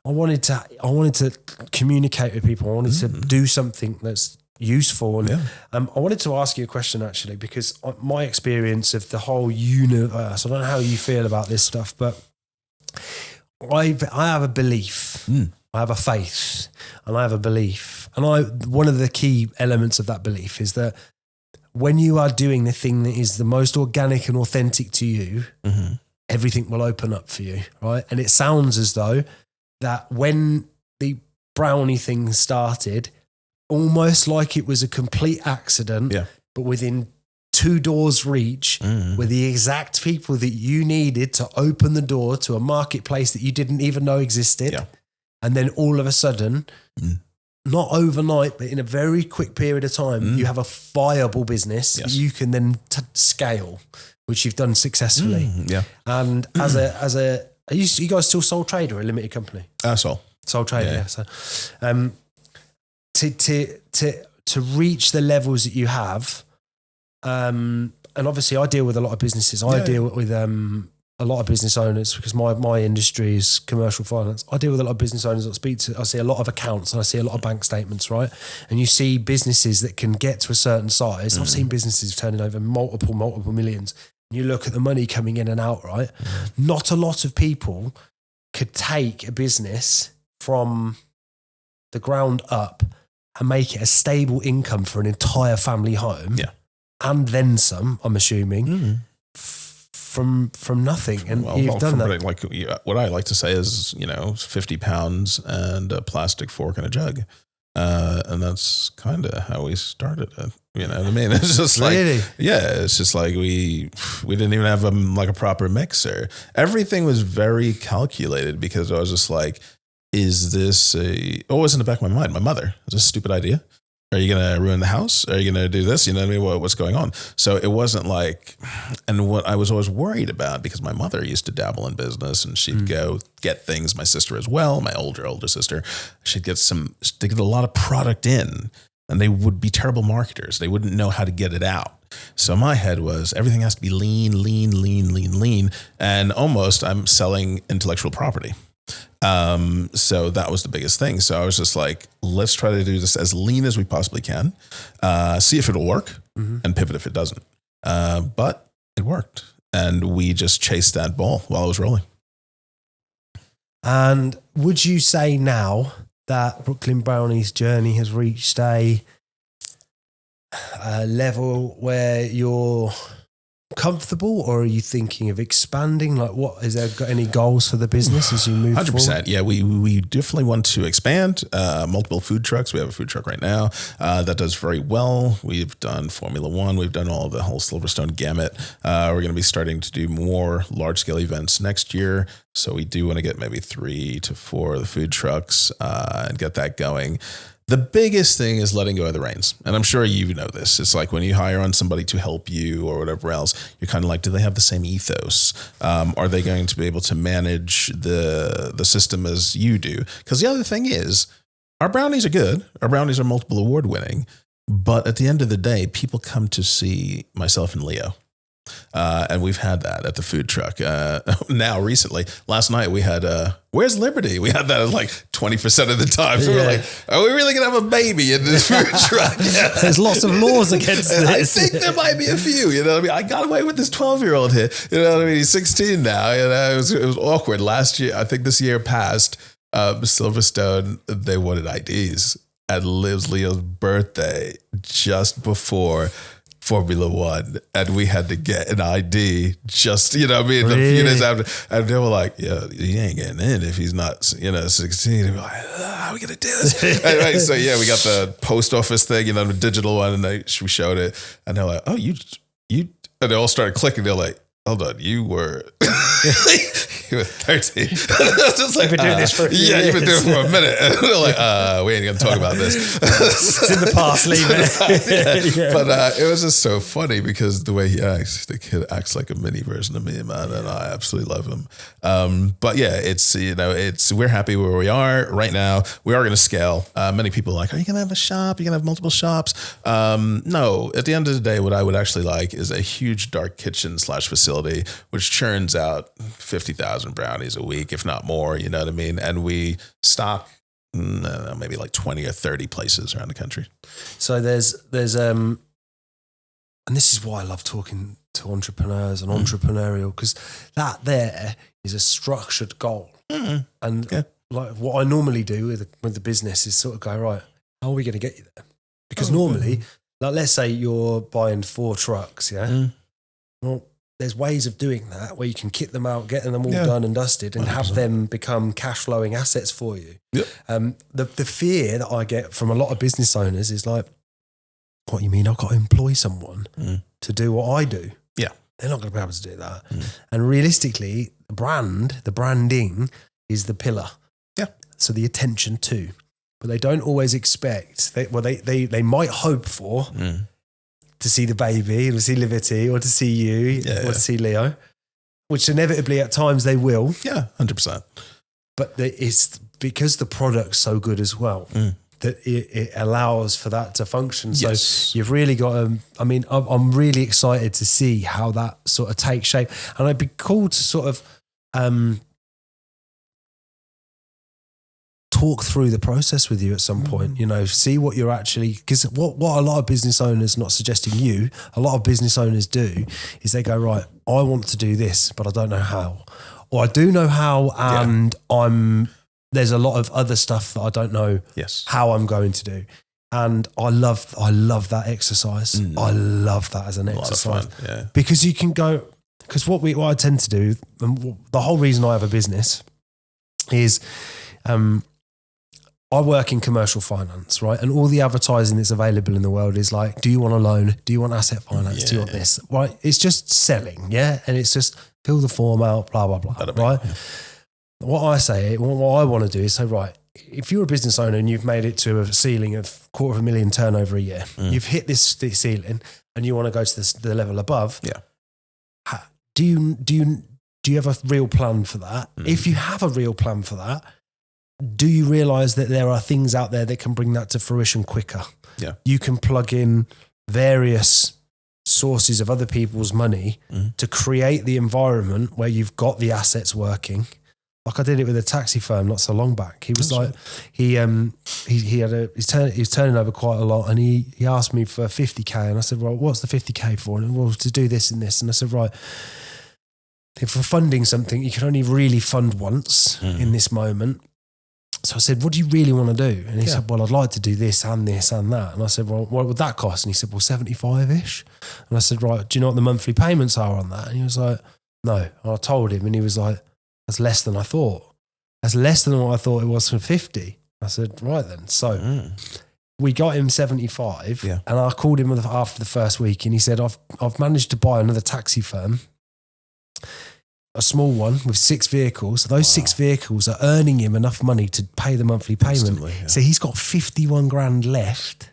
I wanted to communicate with people. I wanted to do something that's useful. And I wanted to ask you a question, actually, because my experience of the whole universe, I don't know how you feel about this stuff, but I have a belief, I have a faith, and I have a belief. And one of the key elements of that belief is that when you are doing the thing that is the most organic and authentic to you, everything will open up for you, right? And it sounds as though that when the Brownie thing started, almost like it was a complete accident, but within 2 doors reach were the exact people that you needed to open the door to a marketplace that you didn't even know existed. And then all of a sudden, not overnight, but in a very quick period of time, you have a viable business that you can then scale, which you've done successfully. And as a you guys still sole trader or a limited company? Sole trader, So, to reach the levels that you have, and obviously I deal with a lot of businesses. I deal with a lot of business owners because my industry is commercial finance. I deal with a lot of business owners. I see a lot of accounts and I see a lot of bank statements, right? And you see businesses that can get to a certain size. I've seen businesses turning over multiple millions. You look at the money coming in and out, right? Not a lot of people could take a business from the ground up and make it a stable income for an entire family home. And then some, I'm assuming, from nothing. And you've done that. Like what I like to say is, 50 pounds and a plastic fork and a jug. And that's kind of how we started it. You know what I mean? It's just it's just like we didn't even have a proper mixer. Everything was very calculated because I was just like, is this always in the back of my mind, my mother, is this a stupid idea? Are you going to ruin the house? Are you going to do this? You know what I mean? What's going on? So it wasn't like, and what I was always worried about, because my mother used to dabble in business and she'd go get things, my sister as well, my older sister, she'd get a lot of product in and they would be terrible marketers. They wouldn't know how to get it out. So my head was everything has to be lean. And almost I'm selling intellectual property. So that was the biggest thing. So I was just like, let's try to do this as lean as we possibly can, see if it'll work and pivot if it doesn't. But it worked. And we just chased that ball while I was rolling. And would you say now that Brooklyn Brownie's journey has reached a level where you're comfortable, or are you thinking of expanding? Like, what is there got any goals for the business as you move 100%. Forward? Yeah, we definitely want to expand. Multiple food trucks. We have a food truck right now that does very well. We've done Formula One. We've done all the whole Silverstone gamut. We're going to be starting to do more large scale events next year. So we do want to get maybe 3 to 4 of the food trucks and get that going. The biggest thing is letting go of the reins. And I'm sure you know this. It's like when you hire on somebody to help you or whatever else, you're kind of like, do they have the same ethos? Are they going to be able to manage the system as you do? Because the other thing is, our brownies are good. Our brownies are multiple award winning. But at the end of the day, people come to see myself and Leo. And we've had that at the food truck. Now, recently, last night we had, Where's Liberty? We had that like 20% of the time. So we were like, are we really going to have a baby in this food truck? There's lots of laws against this. I think there might be a few, you know what I mean? I got away with this 12-year-old here. You know what I mean? He's 16 now. You know, it was awkward. Last year, I think this year past, Silverstone, they wanted IDs. And Leo's birthday just before Formula One, and we had to get an ID just, you know what I mean, really? A few days after, and they were like, yeah, he ain't getting in if he's not, 16. And we're like, how are we going to do this? Anyway, so yeah, we got the post office thing, the digital one, and we showed it, and they're like, oh, you, and they all started clicking. They're like, hold on, you were 13. Just like, You've been doing this for a few years. You've been doing it for a minute. And we're like, we ain't gonna talk about this. It's in the past, leave it. Yeah. But it was just so funny because the way he acts, the kid acts like a mini version of me, man, and I absolutely love him. But yeah, it's we're happy where we are right now. We are gonna scale. Many people are like, are you gonna have a shop? Are you gonna have multiple shops? No. At the end of the day, what I would actually like is a huge dark kitchen / facility which churns out 50,000 brownies a week, if not more, you know what I mean? And we stock maybe like 20 or 30 places around the country. So there's and this is why I love talking to entrepreneurs and entrepreneurial, because that there is a structured goal. And like what I normally do with the business is sort of go, right, how are we going to get you there? Because normally, like let's say you're buying 4 trucks, well, there's ways of doing that where you can kit them out, getting them all done and dusted, and 100%. Have them become cash flowing assets for you. Yep. The fear that I get from a lot of business owners is like, what you mean? I've got to employ someone to do what I do. Yeah. They're not going to be able to do that. And realistically, the branding is the pillar. Yeah. So the attention too, but they don't always expect, they might hope for to see the baby, or to see Liberty, or to see you, or to see Leo, which inevitably at times they will. Yeah, 100%. But it's because the product's so good as well that it allows for that to function. So you've really got to, I mean, I'm really excited to see how that sort of takes shape. And it'd be cool to sort of talk through the process with you at some point, you know, see what you're actually, because what a lot of business owners, not suggesting you, a lot of business owners do is they go, right, I want to do this, but I don't know how. Or I do know how, and there's a lot of other stuff that I don't know how I'm going to do. And I love that exercise. I love that as an exercise. Because you can go, because what I tend to do, and the whole reason I have a business is, I work in commercial finance, right? And all the advertising that's available in the world is like, do you want a loan? Do you want asset finance? Do you want this? Right? It's just selling, and it's just fill the form out, blah, blah, blah, right? What I say, what I want to do is say, right, if you're a business owner and you've made it to a ceiling of $250,000 turnover a year, you've hit this ceiling and you want to go to the level above, do you have a real plan for that? If you have a real plan for that, do you realize that there are things out there that can bring that to fruition quicker? Yeah. You can plug in various sources of other people's money to create the environment where you've got the assets working. Like I did it with a taxi firm not so long back. He was he was turning over quite a lot, and he asked me for 50K, and I said, well, what's the 50K for? And well, to do this and this. And I said, right, if for funding something, you can only really fund once in this moment. So I said, what do you really want to do? And he said, well, I'd like to do this and this and that. And I said, well, what would that cost? And he said, well, 75-ish. And I said, right, do you know what the monthly payments are on that? And he was like, no. And I told him, and he was like, that's less than I thought. That's less than what I thought it was for 50. I said, right then. So we got him 75, and I called him after the first week, and he said, I've managed to buy another taxi firm, a small one with 6 vehicles. Those 6 vehicles are earning him enough money to pay the monthly payment. So he's got 51 grand left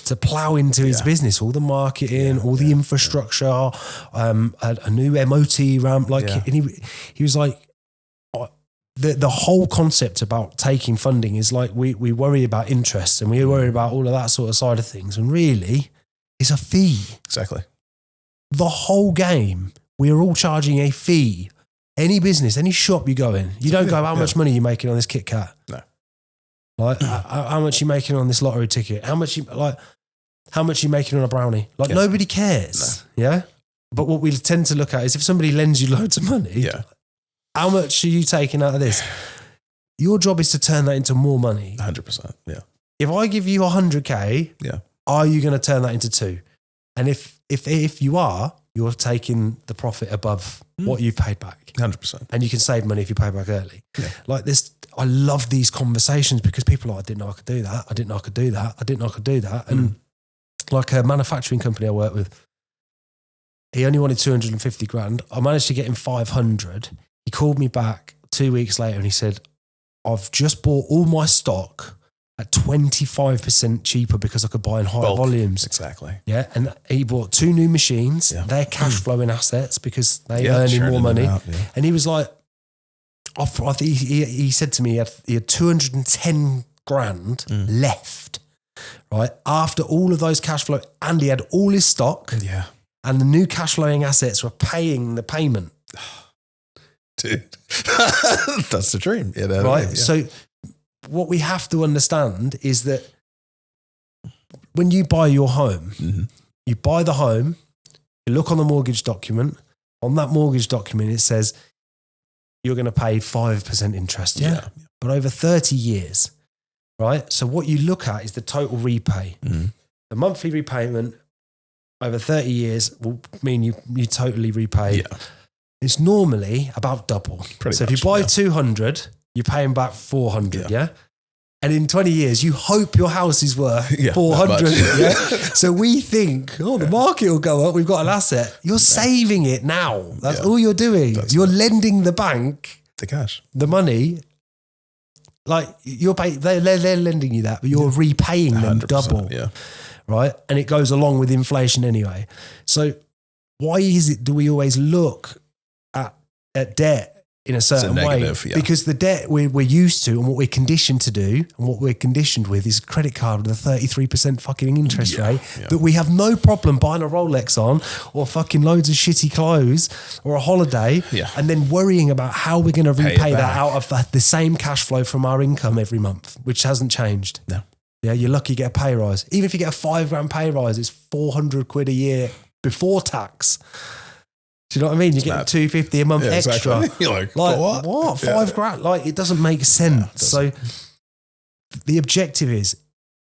to plow into his business, all the marketing, all the infrastructure, a new MOT ramp. And he was like, the whole concept about taking funding is like, we worry about interest and we worry about all of that sort of side of things. And really, it's a fee. Exactly. The whole game. We're all charging a fee. Any business, any shop you go in, you don't go, how much money are you making on this Kit Kat? No. Like, how much are you making on this lottery ticket? How much are you making on a brownie? Like, nobody cares. No. Yeah. But what we tend to look at is if somebody lends you loads of money, how much are you taking out of this? Your job is to turn that into more money. 100%. Yeah. If I give you 100K, are you going to turn that into 2? And if you are, you're taking the profit above what you've paid back. 100%. And you can save money if you pay back early. Yeah. Like this, I love these conversations because people are like, I didn't know I could do that. I didn't know I could do that. I didn't know I could do that. And like a manufacturing company I work with, He only wanted 250 grand. I managed to get him 500. He called me back 2 weeks later and he said, I've just bought all my stock at 25% cheaper because I could buy in higher Bulk. volumes. Exactly. Yeah. And he bought 2 new machines. Yeah. They're cash flowing assets because they earning more money. And he was like, he said to me he had 210 grand left, right? After all of those cash flow, and he had all his stock. Yeah. And the new cash flowing assets were paying the payment. Dude, that's the dream. Yeah, right. Yeah. So what we have to understand is that when you buy your home, you buy the home, you look on the mortgage document. On that mortgage document, it says you're going to pay 5% interest. Yeah. But over 30 years, right? So what you look at is the total repay. The monthly repayment over 30 years will mean you totally repay. Yeah. It's normally about double. So if you buy 200, you're paying back 400, yeah? And in 20 years, you hope your house is worth 400. Yeah? So we think, the market will go up. We've got an asset. You're saving it now. That's all you're doing. You're lending the bank the cash, the money. Like they're lending you that, but you're repaying them double. Yeah. Right. And it goes along with inflation anyway. So why do we always look at debt in a certain way? Because the debt we're used to and what we're conditioned to do and what we're conditioned with is credit card with a 33% fucking interest rate that we have no problem buying a Rolex on or fucking loads of shitty clothes or a holiday and then worrying about how we're going to repay that out of the same cash flow from our income every month, which hasn't changed. No. Yeah, you're lucky you get a pay rise. Even if you get a £5,000 pay rise, it's 400 quid a year before tax. Do you know what I mean? You get 250 a month extra. Exactly. You're like what? £5,000? Like, it doesn't make sense. So the objective is,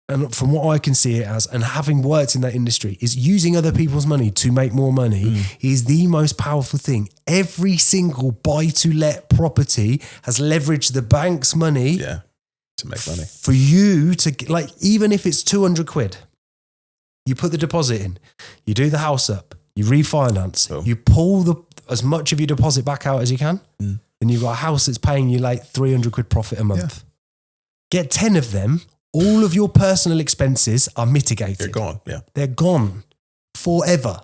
and from what I can see it as, and having worked in that industry, is using other people's money to make more money is the most powerful thing. Every single buy-to-let property has leveraged the bank's money to make money. For you to, like, even if it's 200 quid, you put the deposit in, you do the house up, you refinance, you pull as much of your deposit back out as you can, and you've got a house that's paying you like 300 quid profit a month. Get 10 of them, all of your personal expenses are mitigated. They're gone, They're gone forever.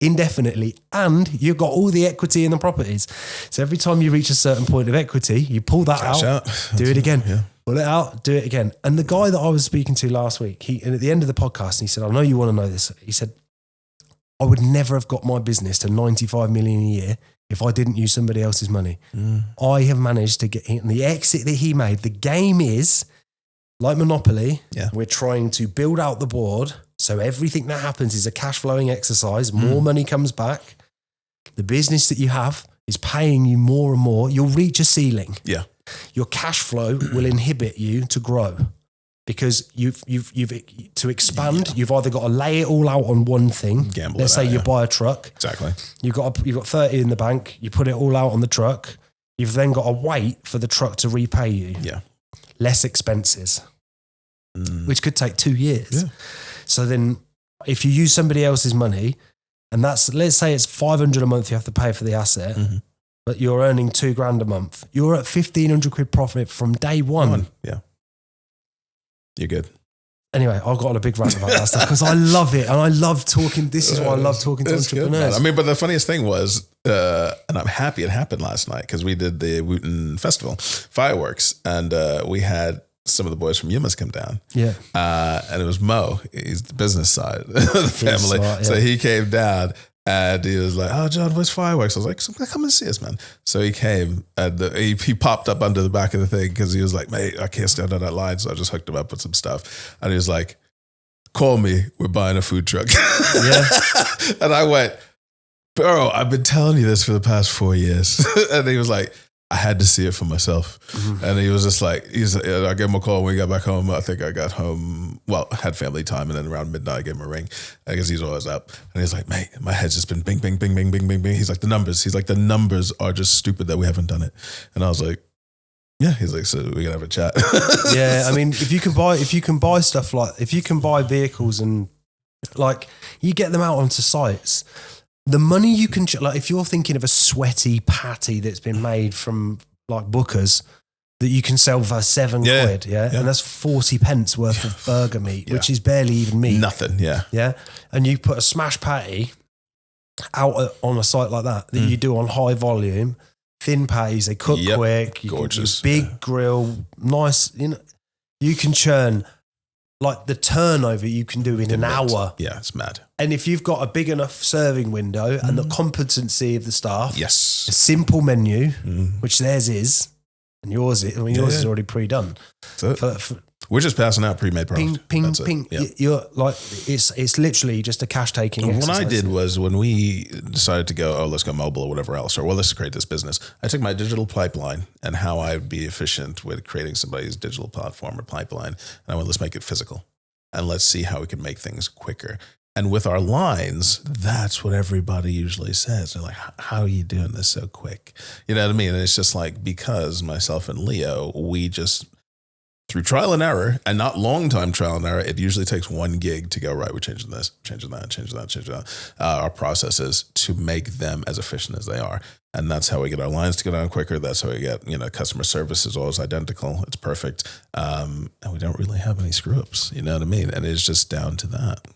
Indefinitely, and you've got all the equity in the properties. So every time you reach a certain point of equity, you pull that out, do it again. Pull it out, do it again. And the guy that I was speaking to last week, and at the end of the podcast, he said, I know you want to know this. He said, I would never have got my business to 95 million a year if I didn't use somebody else's money. I have managed to get in the exit that he made. The game is like Monopoly. We're trying to build out the board. So everything that happens is a cash flowing exercise. More money comes back. The business that you have is paying you more and more. You'll reach a ceiling. Your cash flow will inhibit you to grow because you've to expand. You've either got to lay it all out on one thing. Let's say you buy a truck. Exactly. You've got 30 in the bank. You put it all out on the truck. You've then got to wait for the truck to repay you. Less expenses, which could take 2 years. So then if you use somebody else's money, and let's say it's 500 a month you have to pay for the asset, but you're earning $2,000 a month, you're at 1,500 quid profit from day one. You're good. Anyway, I've got on a big rant about that stuff because I love it. And I love talking. This is why I love talking to entrepreneurs. Good, I mean, but the funniest thing was, and I'm happy it happened last night because we did the Wooten Festival fireworks and we had some of the boys from Yumas come down. And it was Mo. He's the business side of the family. Smart, so he came down and he was like, oh, John, where's fireworks? I was like, come and see us, man. So he came and he popped up under the back of the thing because he was like, mate, I can't stand on that line. So I just hooked him up with some stuff. And he was like, call me. We're buying a food truck. And I went, bro, I've been telling you this for the past 4 years. And he was like, I had to see it for myself. And he was just like, I gave him a call when we got back home. I think I got home, had family time. And then around midnight, I gave him a ring. I guess he's always up. And he's like, mate, my head's just been bing, bing, bing, bing, bing, bing, bing. He's like, the numbers are just stupid that we haven't done it. And I was like, yeah. He's like, so we can have a chat. I mean, if you can buy stuff like, if you can buy vehicles and like you get them out onto sites, the money you can, like if you're thinking of a sweaty patty that's been made from like Booker's that you can sell for £7, and that's 40 pence worth of burger meat, which is barely even meat. Nothing, Yeah. And you put a smash patty out on a site like that you do on high volume, thin patties, they cook quick, gorgeous, big grill, nice, you can churn like the turnover you can do in an hour. Yeah, it's mad. And if you've got a big enough serving window and the competency of the staff, a simple menu, which theirs is, and yours is, yours is already pre-done. We're just passing out pre-made product. Ping, ping. Yeah. You're like, it's literally just a cash taking exercise. What I did was when we decided to go, let's go mobile or whatever else, or let's create this business, I took my digital pipeline and how I'd be efficient with creating somebody's digital platform or pipeline. And I went, let's make it physical and let's see how we can make things quicker. And with our lines, that's what everybody usually says. They're like, how are you doing this so quick? You know what I mean? And it's just like, because myself and Leo, we just, through trial and error, and not long time trial and error, it usually takes 1 gig to go, right, we're changing this, changing that, our processes to make them as efficient as they are. And that's how we get our lines to go down quicker. That's how we get, customer service is always identical. It's perfect. And we don't really have any screw ups, you know what I mean? And it's just down to that.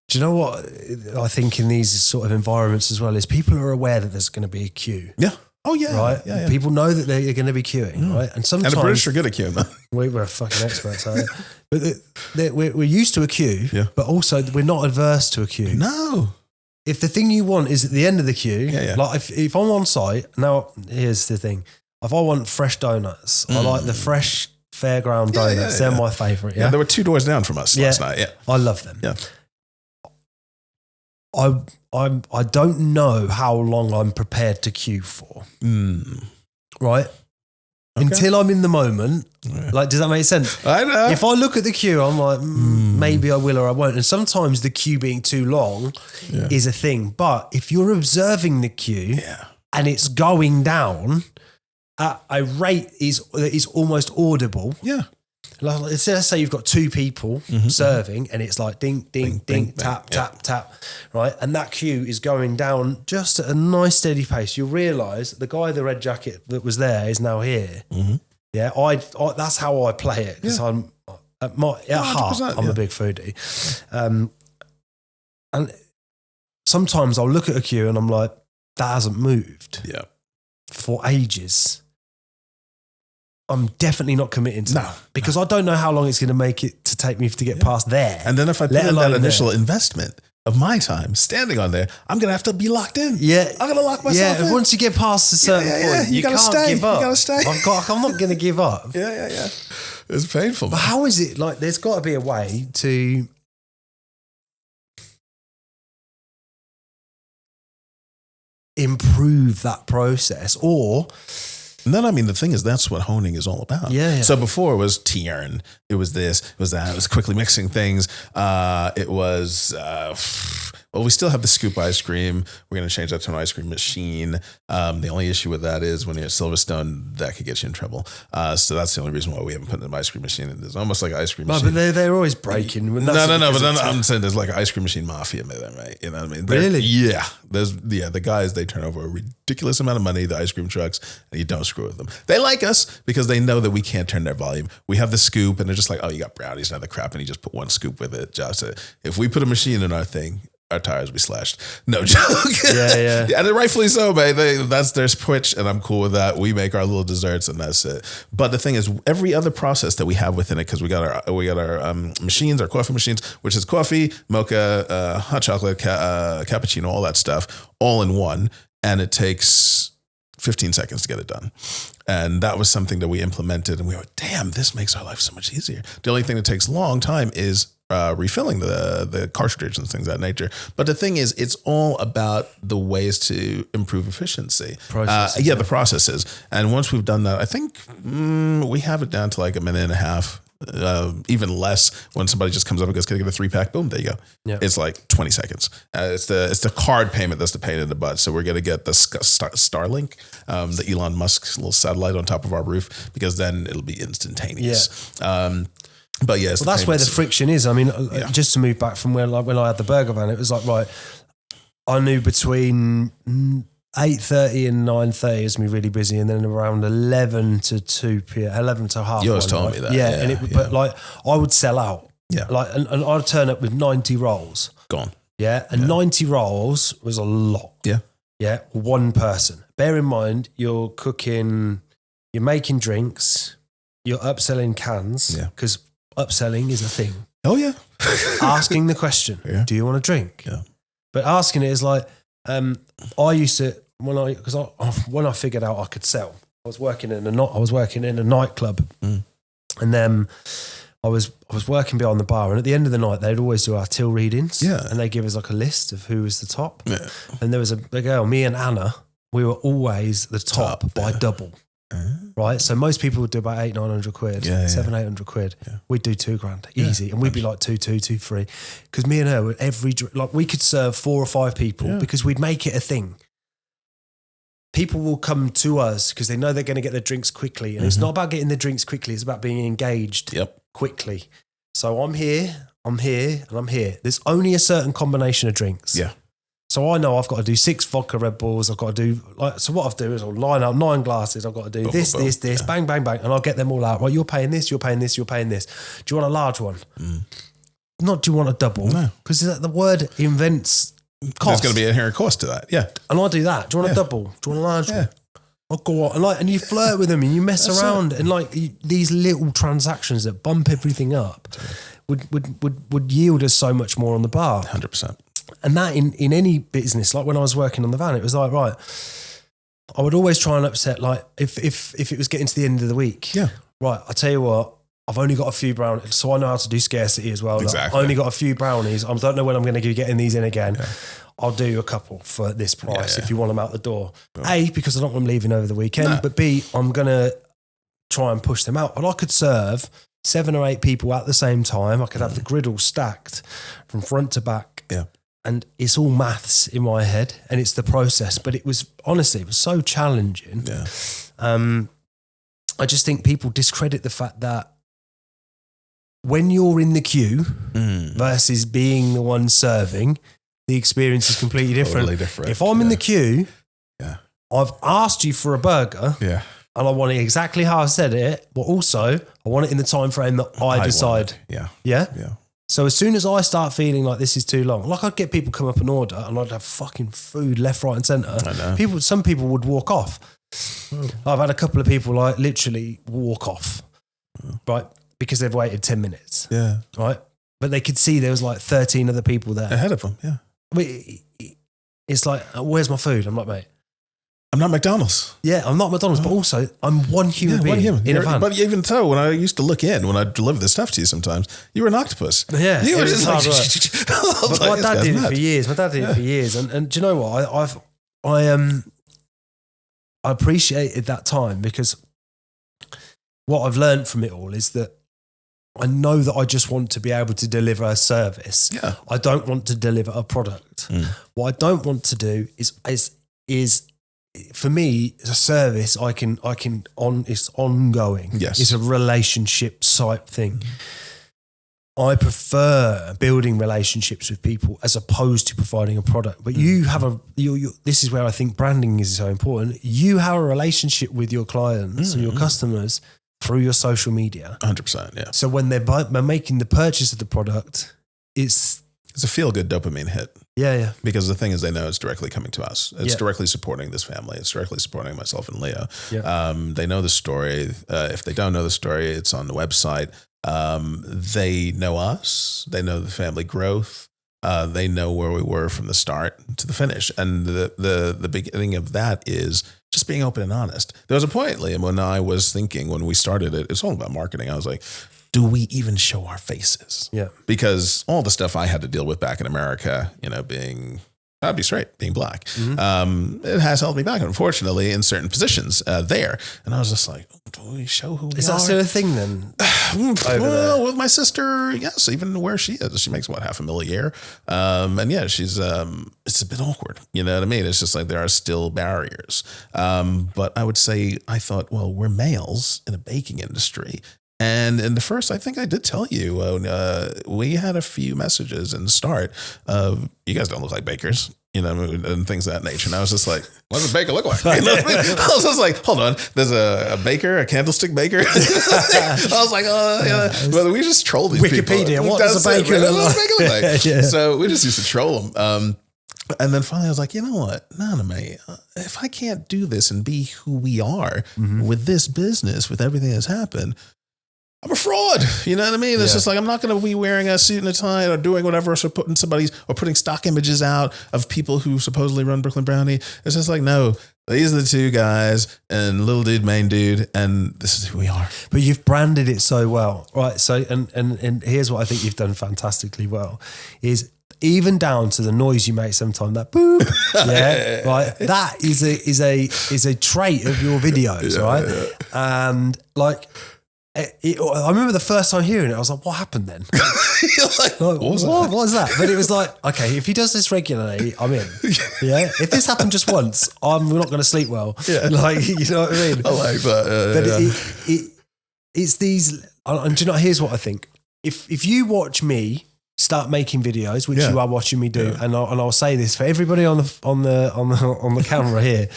Do you know what I think in these sort of environments as well is people are aware that there's going to be a queue. Yeah. Oh, yeah. Right? Yeah. People know that they're going to be queuing, right? And sometimes... And the British are good at queuing, man. We're fucking experts, aren't we? But we're used to a queue, but also we're not adverse to a queue. No. If the thing you want is at the end of the queue, Yeah. like if I'm on site, now here's the thing. If I want fresh donuts, I like the fresh Fairground donuts. They're my favourite, Yeah, they were 2 doors down from us last night, I love them. Yeah. I don't know how long I'm prepared to queue for. Right? Okay. Until I'm in the moment. Like, does that make sense? I know. If I look at the queue, I'm like, maybe I will or I won't. And sometimes the queue being too long is a thing. But if you're observing the queue and it's going down at a rate that is almost audible. Yeah. Like, let's say you've got 2 people serving and it's like ding, ding, ding, tap, tap, tap, right? And that queue is going down just at a nice steady pace. You'll realise the guy in the red jacket that was there is now here. Yeah, I that's how I play it because I'm at heart, I'm a big foodie. And sometimes I'll look at a queue and I'm like, that hasn't moved for ages. I'm definitely not committing to that because I don't know how long it's going to take me to get past there. And then if I put in that initial investment of my time standing on there, I'm going to have to be locked in. Yeah. I'm going to lock myself in. Once you get past a certain point, you gotta can't stay. give up. You got to stay. I'm not going to give up. Yeah. It's painful. But how is it like, there's got to be a way to improve that process or... And then, I mean, the thing is, that's what honing is all about. Yeah. So before it was tiern, it was this, it was that, it was quickly mixing things. It was, well, we still have the scoop ice cream. We're going to change that to an ice cream machine. The only issue with that is when you're at Silverstone, that could get you in trouble. So that's the only reason why we haven't put an ice cream machine in. There's almost like an ice cream machine. But they're always breaking. No. But then I'm saying there's like an ice cream machine mafia there, mate. You know what I mean? Really? Yeah. The guys, they turn over a ridiculous amount of money, the ice cream trucks, and you don't screw with them. They like us because they know that we can't turn their volume. We have the scoop and they're just like, oh, you got brownies and other crap, and you just put 1 scoop with it. Just if we put a machine in our thing, our tires will be slashed. No joke. Yeah. And rightfully so, man. That's their switch, and I'm cool with that. We make our little desserts, and that's it. But the thing is, every other process that we have within it, because we got our machines, our coffee machines, which is coffee, mocha, hot chocolate, cappuccino, all that stuff, all in one, and it takes 15 seconds to get it done. And that was something that we implemented, and we were, damn, this makes our life so much easier. The only thing that takes a long time is refilling the cartridge and things of that nature. But the thing is, it's all about the ways to improve efficiency. The processes. And once we've done that, I think we have it down to like a minute and a half, even less when somebody just comes up and goes, can I get a 3-pack? Boom, there you go. Yep. It's like 20 seconds. It's the card payment that's the pain in the butt. So we're going to get the Starlink, the Elon Musk's little satellite on top of our roof, because then it'll be instantaneous. Yeah. But yes, that's where the friction is. I mean, just to move back from when I had the burger van, it was like, right, I knew between 8:30 and 9:30 is me really busy, and then around 11 to 2 p.m., 11 to half. You always told me that. Yeah, but like I would sell out. Yeah. Like, and I'd turn up with 90 rolls. Gone. Yeah. And 90 rolls was a lot. Yeah. Yeah. One person. Bear in mind, you're cooking, you're making drinks, you're upselling cans. Yeah. Because upselling is a thing. Oh, yeah. Asking the question, do you want a drink? Yeah. But asking it is like, I used to, when I figured out I could sell, I was working in a nightclub, and then I was working behind the bar, and at the end of the night they'd always do our till readings, and they give us like a list of who was the top, and there was a girl, me and Anna, we were always the top by double. Right, so most people would do about 800-900 quid, 700-800 quid. Yeah. We'd do $2,000 easy, and we'd be like 2-3, because me and her would we could serve 4 or 5 people because we'd make it a thing. People will come to us because they know they're going to get their drinks quickly, and it's not about getting the drinks quickly; it's about being engaged quickly. So I'm here, and I'm here. There's only a certain combination of drinks. Yeah. So I know I've got to do 6 vodka Red Bulls. I've got to do so. What I've do is I'll line up 9 glasses. I've got to do this, bang, bang, bang, and I'll get them all out. Right, you're paying this, you're paying this, you're paying this. Do you want a large one? Not do you want a double? No, because the word invents cost. There's going to be an inherent cost to that. Yeah, and I do that. Do you want a double? Do you want a large one? I'll go on and you flirt with them and you mess around and these little transactions that bump everything up would yield us so much more on the bar. 100%. And that in any business, like when I was working on the van, it was like, right, I would always try and upset, like if it was getting to the end of the week, right, I tell you what, I've only got a few brownies, so I know how to do scarcity as well. Exactly. I've only got a few brownies. I don't know when I'm going to be getting these in again. Yeah. I'll do a couple for this price if you want them out the door. A, because I don't want them leaving over the weekend, but B, I'm going to try and push them out. And I could serve 7 or 8 people at the same time. I could have the griddle stacked from front to back. Yeah. And it's all maths in my head and it's the process. But it was, honestly, it was so challenging. Yeah. I just think people discredit the fact that when you're in the queue versus being the one serving, the experience is completely different. Totally different. If I'm in the queue, I've asked you for a burger and I want it exactly how I said it, but also I want it in the time frame that I decide. Yeah. So as soon as I start feeling like this is too long, like I'd get people come up and order and I'd have fucking food left, right and centre. I know. Some people would walk off. I've had a couple of people like literally walk off, right? Because they've waited 10 minutes. Yeah. Right? But they could see there was like 13 other people there. Ahead of them, yeah. It's like, where's my food? I'm like, mate, I'm not McDonald's. Yeah, I'm not McDonald's, but also I'm one human being in a van. But even so, when I used to look in, when I delivered this stuff to you sometimes, you were an octopus. Yeah. You were just like, but my dad did it for years. And do you know what? I appreciated that time because what I've learned from it all is that I know that I just want to be able to deliver a service. Yeah. I don't want to deliver a product. What I don't want to do is for me, it's a service it's ongoing. Yes. It's a relationship type thing. I prefer building relationships with people as opposed to providing a product. But you have this is where I think branding is so important. You have a relationship with your clients and your customers through your social media. 100%, yeah. So when they're making the purchase of the product, it's a feel-good dopamine hit. Yeah. Because the thing is, they know it's directly coming to us. It's directly supporting this family. It's directly supporting myself and Leo. Yeah. They know the story. If they don't know the story, it's on the website. They know us. They know the family growth. They know where we were from the start to the finish. And the beginning of that is just being open and honest. There was a point, Liam, when I was thinking, when we started it, it's all about marketing. I was like, do we even show our faces? Yeah. Because all the stuff I had to deal with back in America, I'll be straight, being black, it has held me back, unfortunately, in certain positions there. And I was just like, do we show who we are? Is that still a thing then? Well, with my sister, yes, even where she is. She makes, $500,000 a year. And yeah, she's, it's a bit awkward. You know what I mean? It's just like there are still barriers. But I would say, I thought, well, we're males in a baking industry. And in the first, I think I did tell you, we had a few messages in the start of, you guys don't look like bakers. you know, and things of that nature. And I was just like, what does a baker look like? You know what I mean? I was just like, hold on, there's a baker, a candlestick baker. I was like, oh, yeah. But we just troll these Wikipedia, people. what does a baker look like? Yeah. So we just used to troll them. And then finally I was like, you know what? No, mate. If I can't do this and be who we are with this business, with everything that's happened, I'm a fraud. You know what I mean? It's just like, I'm not going to be wearing a suit and a tie or doing whatever. So putting stock images out of people who supposedly run Brooklyn Brownie. It's just like, no, these are the two guys and little dude, main dude. And this is who we are. But you've branded it so well, right? So, and here's what I think you've done fantastically well is even down to the noise you make sometimes, that boop, right? That is a trait of your videos, right? Yeah. And like, I remember the first time hearing it, I was like, what happened then? What was that? But it was like, okay, if he does this regularly, I'm in. Yeah. If this happened just once, I'm not going to sleep well. Yeah. Like, you know what I mean? I like that. But it's these, and do you know, here's what I think. If you watch me start making videos, which you are watching me do, and I'll say this for everybody on the camera here.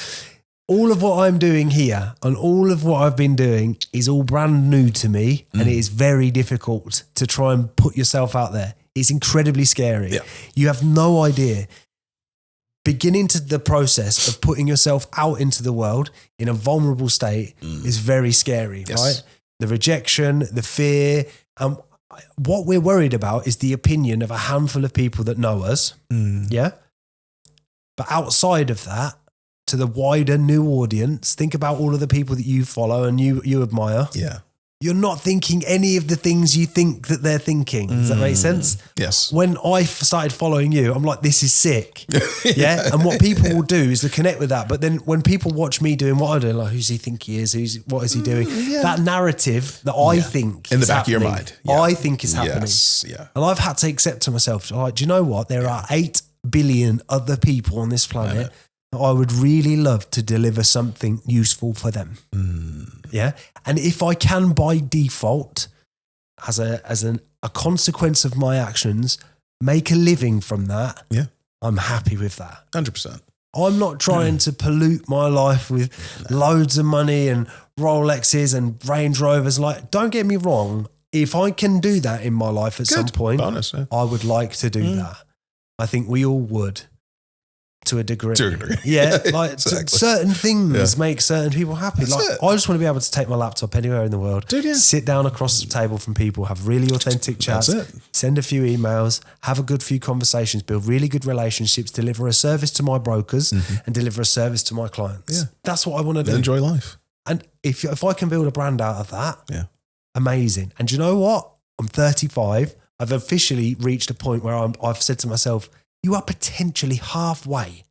All of what I'm doing here and all of what I've been doing is all brand new to me, and it is very difficult to try and put yourself out there. It's incredibly scary. Yeah. You have no idea. Beginning to the process of putting yourself out into the world in a vulnerable state is very scary, right? The rejection, the fear, what we're worried about is the opinion of a handful of people that know us. Yeah. But outside of that, to the wider new audience, think about all of the people that you follow and you admire. Yeah. You're not thinking any of the things you think that they're thinking. Does that make sense? Yes. When I started following you, I'm like, this is sick. Yeah. And what people will do is to connect with that. But then when people watch me doing what I do, like, who's he think he is? What is he doing? That narrative that I think in the back of your mind, I think is happening. Yes. Yeah. And I've had to accept to myself, like, do you know what? There are 8 billion other people on this planet. I would really love to deliver something useful for them. Yeah. And if I can by default, as a consequence of my actions, make a living from that, I'm happy with that. 100%. I'm not trying to pollute my life with loads of money and Rolexes and Range Rovers. Like, don't get me wrong. If I can do that in my life at some point, I would like to do that. I think we all would. To a degree. Yeah, like exactly. Certain things make certain people happy. I just want to be able to take my laptop anywhere in the world, sit down across the table from people, have really authentic chats, send a few emails, have a good few conversations, build really good relationships, deliver a service to my brokers and deliver a service to my clients. Yeah. That's what I want to do. Enjoy life. And if I can build a brand out of that, amazing. And do you know what? I'm 35. I've officially reached a point where I've said to myself, you are potentially halfway.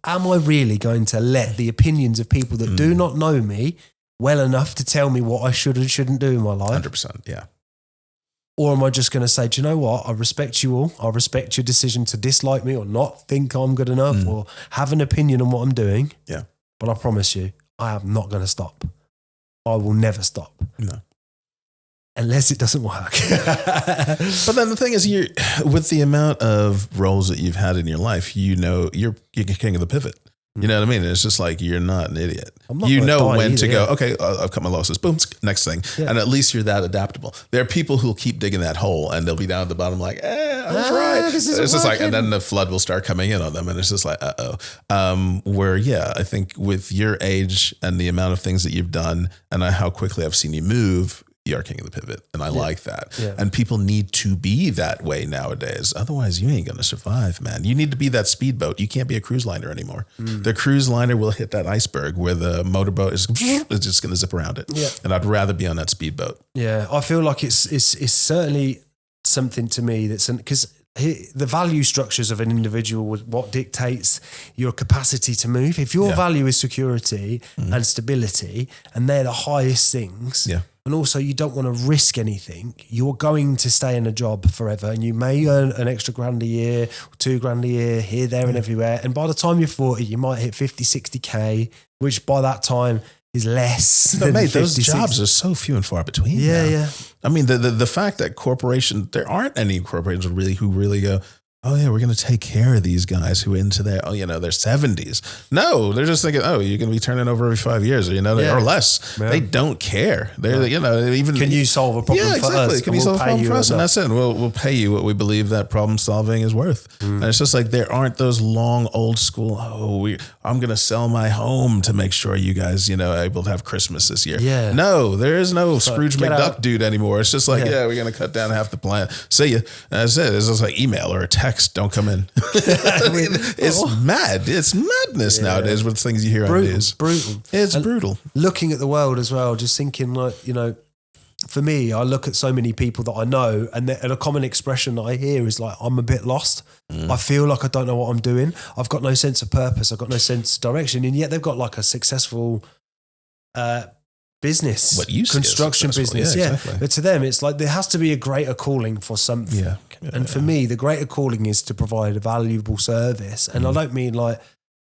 Am I really going to let the opinions of people that do not know me well enough to tell me what I should and shouldn't do in my life? 100%, yeah. Or am I just going to say, do you know what? I respect you all. I respect your decision to dislike me or not think I'm good enough or have an opinion on what I'm doing. Yeah. But I promise you, I am not going to stop. I will never stop. No. Unless it doesn't work. But then the thing is, with the amount of roles that you've had in your life, you're king of the pivot. You know what I mean? It's just like, you're not an idiot. You know when to go, okay, I've cut my losses, boom, next thing. Yeah. And at least you're that adaptable. There are people who'll keep digging that hole and they'll be down at the bottom like, I was right. It's just like, and then the flood will start coming in on them. And it's just like, where, I think with your age and the amount of things that you've done and how quickly I've seen you move, you are king of the pivot. And I like that. Yeah. And people need to be that way nowadays. Otherwise, you ain't going to survive, man. You need to be that speedboat. You can't be a cruise liner anymore. The cruise liner will hit that iceberg where the motorboat is just going to zip around it. Yeah. And I'd rather be on that speedboat. Yeah. I feel like it's certainly something to me that's because the value structures of an individual, what dictates your capacity to move. If your value is security and stability, and they're the highest things, and also you don't want to risk anything, you're going to stay in a job forever, and you may earn an extra grand a year, or $2,000 a year, here, there, and everywhere. And by the time you're 40, you might hit 50, 60K, which by that time is less. But mate, those jobs are so few and far between. Yeah, now. I mean, the fact that there aren't any corporations who really go, oh yeah, we're going to take care of these guys who are into their, their 70s. No, they're just thinking, oh, you're going to be turning over every 5 years, or, or less. Yeah. They don't care. They're, even. Can you solve a problem for us? Can you solve a problem for us? And that's it. We'll pay you what we believe that problem solving is worth. And it's just like, there aren't those long old school, I'm going to sell my home to make sure you guys, are able to have Christmas this year. Yeah. No, there is no Scrooge McDuck dude anymore. It's just like, we're going to cut down half the plan. See you. That's it. It's just like email or a text. Don't come in. It's mad. It's madness nowadays with things you hear on news. Brutal. It's brutal. Looking at the world as well, just thinking like, for me, I look at so many people that I know, and a common expression that I hear is like, I'm a bit lost. I feel like I don't know what I'm doing. I've got no sense of purpose. I've got no sense of direction. And yet they've got like a successful business, construction business. Yeah. Exactly. But to them, it's like there has to be a greater calling for something. Yeah. And for me, the greater calling is to provide a valuable service. And I don't mean like,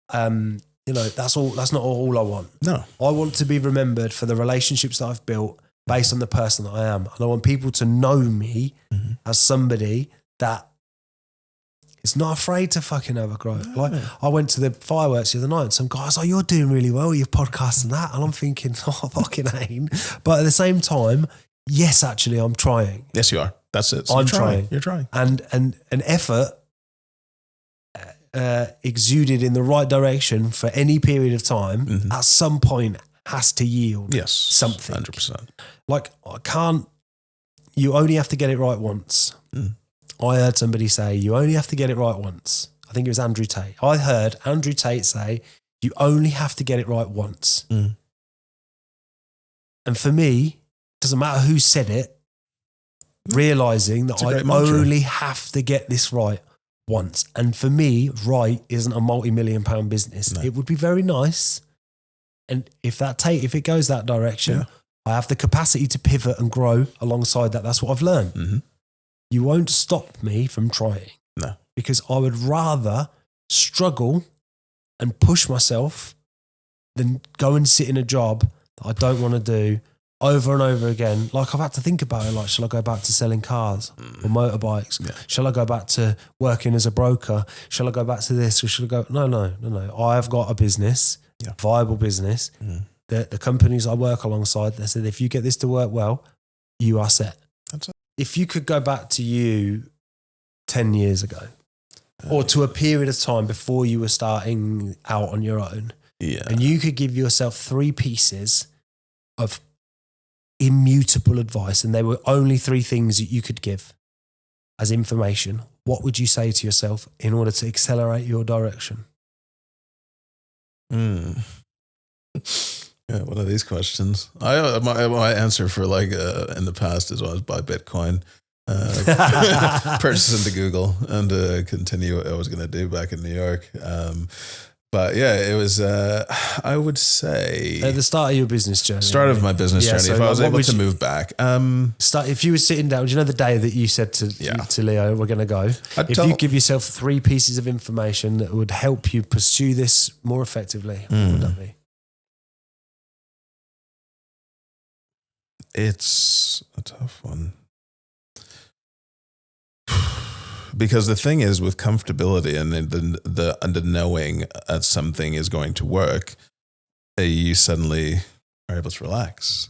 that's not all I want. No. I want to be remembered for the relationships that I've built based on the person that I am. And I want people to know me as somebody that is not afraid to fucking have a go. Like, I went to the fireworks the other night and some guys, you're doing really well with your podcast and that. And I'm thinking, I fucking ain't. But at the same time, yes, actually, I'm trying. Yes, you are. That's it. So I'm trying. You're trying. And an effort exuded in the right direction for any period of time at some point has to yield something. 100%. Like, you only have to get it right once. I heard somebody say, you only have to get it right once. I think it was Andrew Tate. I heard Andrew Tate say, you only have to get it right once. And for me, it doesn't matter who said it, realizing that I only have to get this right once. And for me, right isn't a multi-million-pound business. No. It would be very nice. And if it goes that direction, I have the capacity to pivot and grow alongside that. That's what I've learned. You won't stop me from trying. No. Because I would rather struggle and push myself than go and sit in a job that I don't want to do over and over again. Like, I've had to think about it. Like, shall I go back to selling cars or motorbikes? Yeah. Shall I go back to working as a broker? Shall I go back to this? Or shall I go? No. I have got a business, viable business. The companies I work alongside, they said, if you get this to work well, you are set. That's it. If you could go back to you 10 years ago or to a period of time before you were starting out on your own, and you could give yourself 3 pieces of immutable advice, and there were only 3 things that you could give as information, what would you say to yourself in order to accelerate your direction? Yeah, one of these questions. My answer for in the past is always buy Bitcoin, purchase into Google, and continue what I was going to do back in New York. But yeah, it was, I would say... At the start of your business journey. Start of my business journey, so if I was able to move back. If you were sitting down, do you know the day that you said to Leo, we're going to go? If you give yourself 3 pieces of information that would help you pursue this more effectively, what would that be? It's a tough one. Because the thing is, with comfortability and the knowing that something is going to work, you suddenly are able to relax.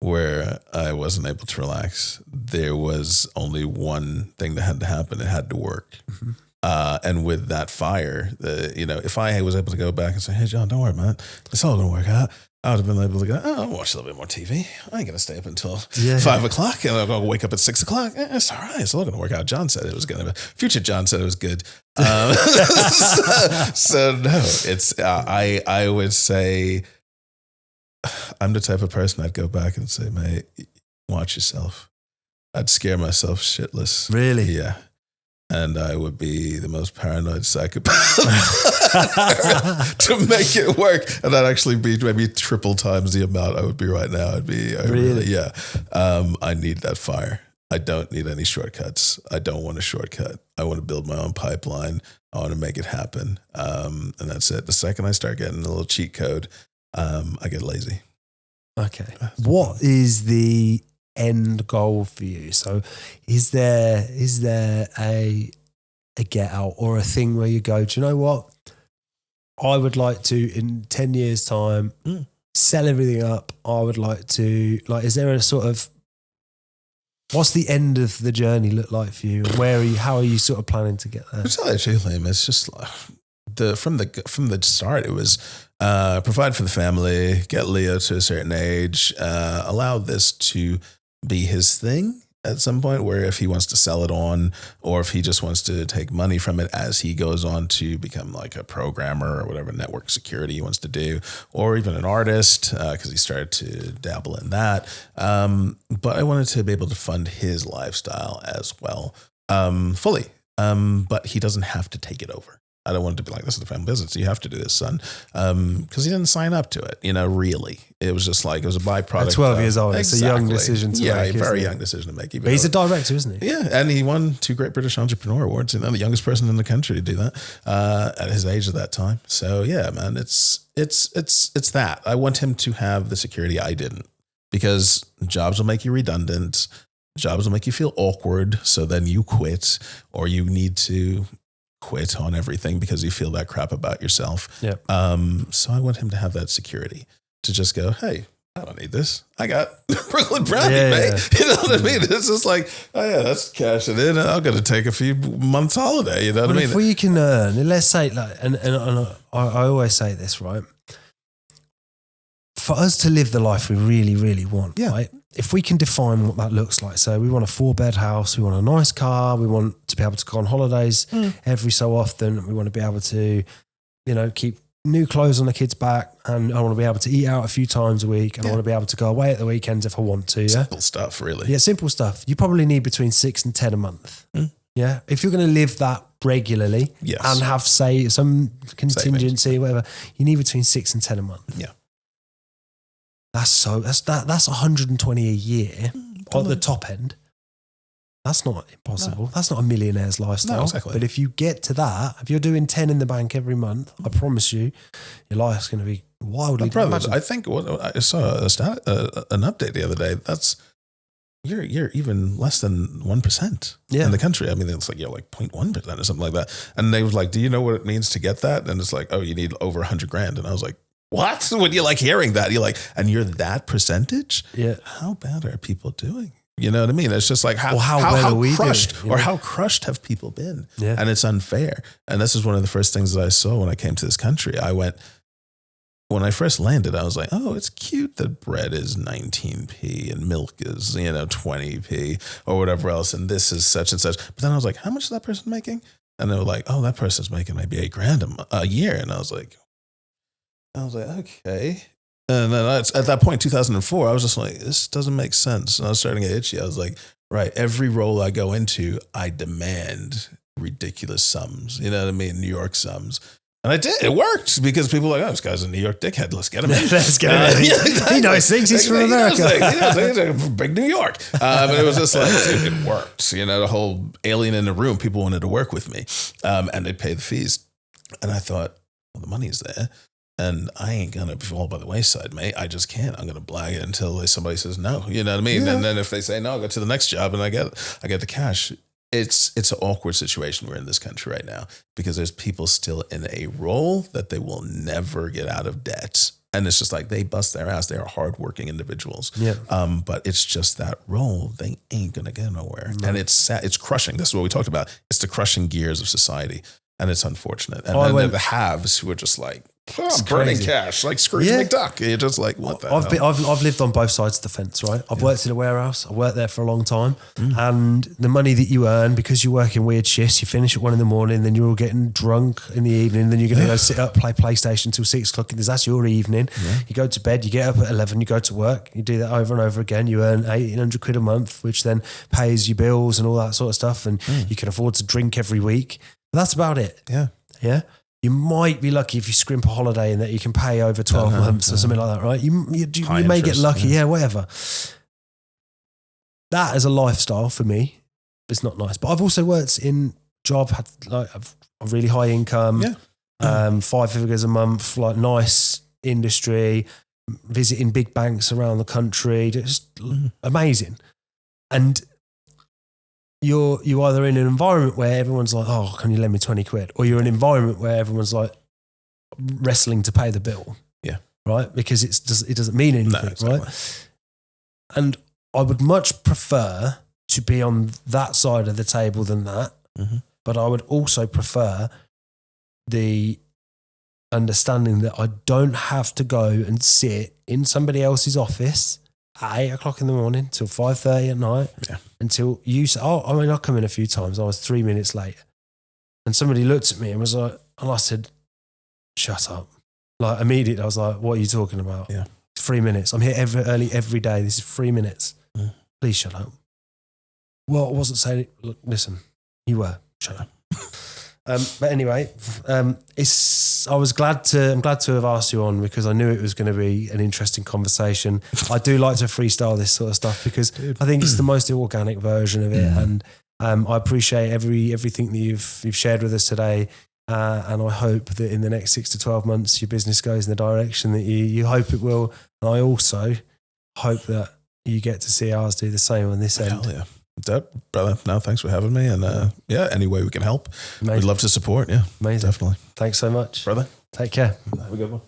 Where I wasn't able to relax, there was only one thing that had to happen. It had to work. And with that fire, if I was able to go back and say, hey, John, don't worry, man, it's all going to work out. I would have been able to go, I'll watch a little bit more TV. I ain't going to stay up until 5 o'clock and I'm going to wake up at 6 o'clock. It's all right. It's all going to work out. John said it was going to be. Future John said it was good. So no, it's, I would say I'm the type of person I'd go back and say, mate, watch yourself. I'd scare myself shitless. Really? Yeah. And I would be the most paranoid psychopath to make it work. And that'd actually be maybe triple times the amount I would be right now. Really? I need that fire. I don't need any shortcuts. I don't want a shortcut. I want to build my own pipeline. I want to make it happen. And that's it. The second I start getting a little cheat code, I get lazy. Okay. What is the end goal for you? So is there a a get out or a thing where you go, do you know what? I would like to, in 10 years' time, sell everything up. I would like to, like, is there a sort of, what's the end of the journey look like for you? And where are you, how are you sort of planning to get there? To tell you the truth, Liam, it's just from the start, it was provide for the family, get Leo to a certain age, allow this to be his thing at some point, where if he wants to sell it on, or if he just wants to take money from it as he goes on to become like a programmer or whatever network security he wants to do, or even an artist, because he started to dabble in that. But I wanted to be able to fund his lifestyle as well, fully. But he doesn't have to take it over. I don't want it to be like, this is the family business. You have to do this, son. Because he didn't sign up to it, really. It was just like, it was a byproduct. At 12 years old, exactly. It's a young decision to make. Yeah, a very young decision to make. But he's a director, isn't he? Yeah, and he won 2 Great British Entrepreneur Awards. The youngest person in the country to do that at his age at that time. So yeah, man, it's that. I want him to have the security I didn't, because jobs will make you redundant. Jobs will make you feel awkward. So then you quit, or you need to quit on everything because you feel that crap about yourself. Yeah. So I want him to have that security to just go, hey, I don't need this. I got Brooklyn Brownie, mate. Yeah. You know what I mean? It's just like, oh yeah, that's cashing in. I'm going to take a few months holiday. You know what I mean? If we can earn, let's say, like, and I always say this, right? For us to live the life we really, really want, right? If we can define what that looks like, so we want a 4-bed house, we want a nice car, we want to be able to go on holidays every so often, we want to be able to, keep new clothes on the kids' back, and I want to be able to eat out a few times a week, and I want to be able to go away at the weekends if I want to. Simple stuff, really. Yeah, simple stuff. You probably need between 6 and 10 a month. Yeah, if you're going to live that regularly and have, say, some contingency, whatever, you need between 6 and 10 a month. Yeah. That's 120 a year at the top end. That's not impossible. No. That's not a millionaire's lifestyle. No, exactly. But if you get to that, if you're doing 10 in the bank every month, I promise you, your life's going to be wildly different. I think I saw an update the other day. That's you're even less than 1% in the country. I mean, it's like 0.1% or something like that. And they was like, "Do you know what it means to get that?" And it's like, "Oh, you need over $100,000." And I was like, what? When you hearing that, you're like, and you're that percentage? Yeah. How bad are people doing? You know what I mean? It's just like, how crushed doing, or how crushed have people been? Yeah. And it's unfair. And this is one of the first things that I saw when I came to this country. When I first landed, I was like, oh, it's cute that bread is 19p and milk is, 20p or whatever else. And this is such and such. But then I was like, how much is that person making? And they were like, oh, that person's making maybe $8,000 a year. And I was like, okay. And then at that point, 2004, I was just like, this doesn't make sense. And I was starting to get itchy. I was like, right, every role I go into, I demand ridiculous sums. You know what I mean? New York sums. And I did. It worked because people were like, oh, this guy's a New York dickhead. Let's get him in. Let's get him in. Exactly. He knows things. He's from America. He's big New York. But it was just like, dude, it worked. The whole alien in the room, people wanted to work with me. And they'd pay the fees. And I thought, well, the money's there. And I ain't going to fall by the wayside, mate. I just can't. I'm going to blag it until somebody says no. You know what I mean? Yeah. And then if they say no, I'll go to the next job and I get the cash. It's an awkward situation we're in this country right now because there's people still in a role that they will never get out of debt. And it's just like they bust their ass. They are hardworking individuals. Yeah. But it's just that role. They ain't going to get nowhere. No. And it's sad. It's crushing. This is what we talked about. It's the crushing gears of society. And it's unfortunate. And then the haves who are just like, I'm burning cash, like Scrooge McDuck. You're just like, what the hell? I've lived on both sides of the fence, right? I've worked in a warehouse. I worked there for a long time. And the money that you earn, because you work in weird shifts, you finish at 1 a.m, then you're all getting drunk in the evening, then you're going to go sit up, play PlayStation till 6 o'clock, because that's your evening. Yeah. You go to bed, you get up at 11, you go to work, you do that over and over again. You earn 1,800 quid a month, which then pays your bills and all that sort of stuff. And you can afford to drink every week. But that's about it. Yeah. Yeah. You might be lucky if you scrimp a holiday in that you can pay over 12 months or something like that, right? You may get lucky, whatever. That is a lifestyle for me. It's not nice. But I've also worked in had a really high income, 5 figures a month, nice industry, visiting big banks around the country, just amazing. And you either in an environment where everyone's like, oh, can you lend me 20 quid? Or you're in an environment where everyone's like wrestling to pay the bill. Yeah. Right? Because it doesn't mean anything, No, exactly. right? And I would much prefer to be on that side of the table than that. Mm-hmm. But I would also prefer the understanding that I don't have to go and sit in somebody else's office at 8 o'clock in the morning till 5:30 at night until you say, oh, I mean, I come in a few times. I was 3 minutes late and somebody looked at me and was like, and I said, shut up. Like immediately I was like, what are you talking about? Yeah. It's 3 minutes. I'm here early every day. This is 3 minutes. Please shut up. Well, I wasn't saying it. Look, listen, you were. Shut up. But anyway, I'm glad to have asked you on because I knew it was going to be an interesting conversation. I do like to freestyle this sort of stuff because I think it's the most organic version of it, and I appreciate everything that you've shared with us today. And I hope that in the next 6 to 12 months, your business goes in the direction that you hope it will. And I also hope that you get to see ours do the same on this end. Hell yeah. Brother, no, thanks for having me. And any way we can help, Amazing. We'd love to support. Yeah, amazing. Definitely. Thanks so much. Brother. Take care. Have a good one.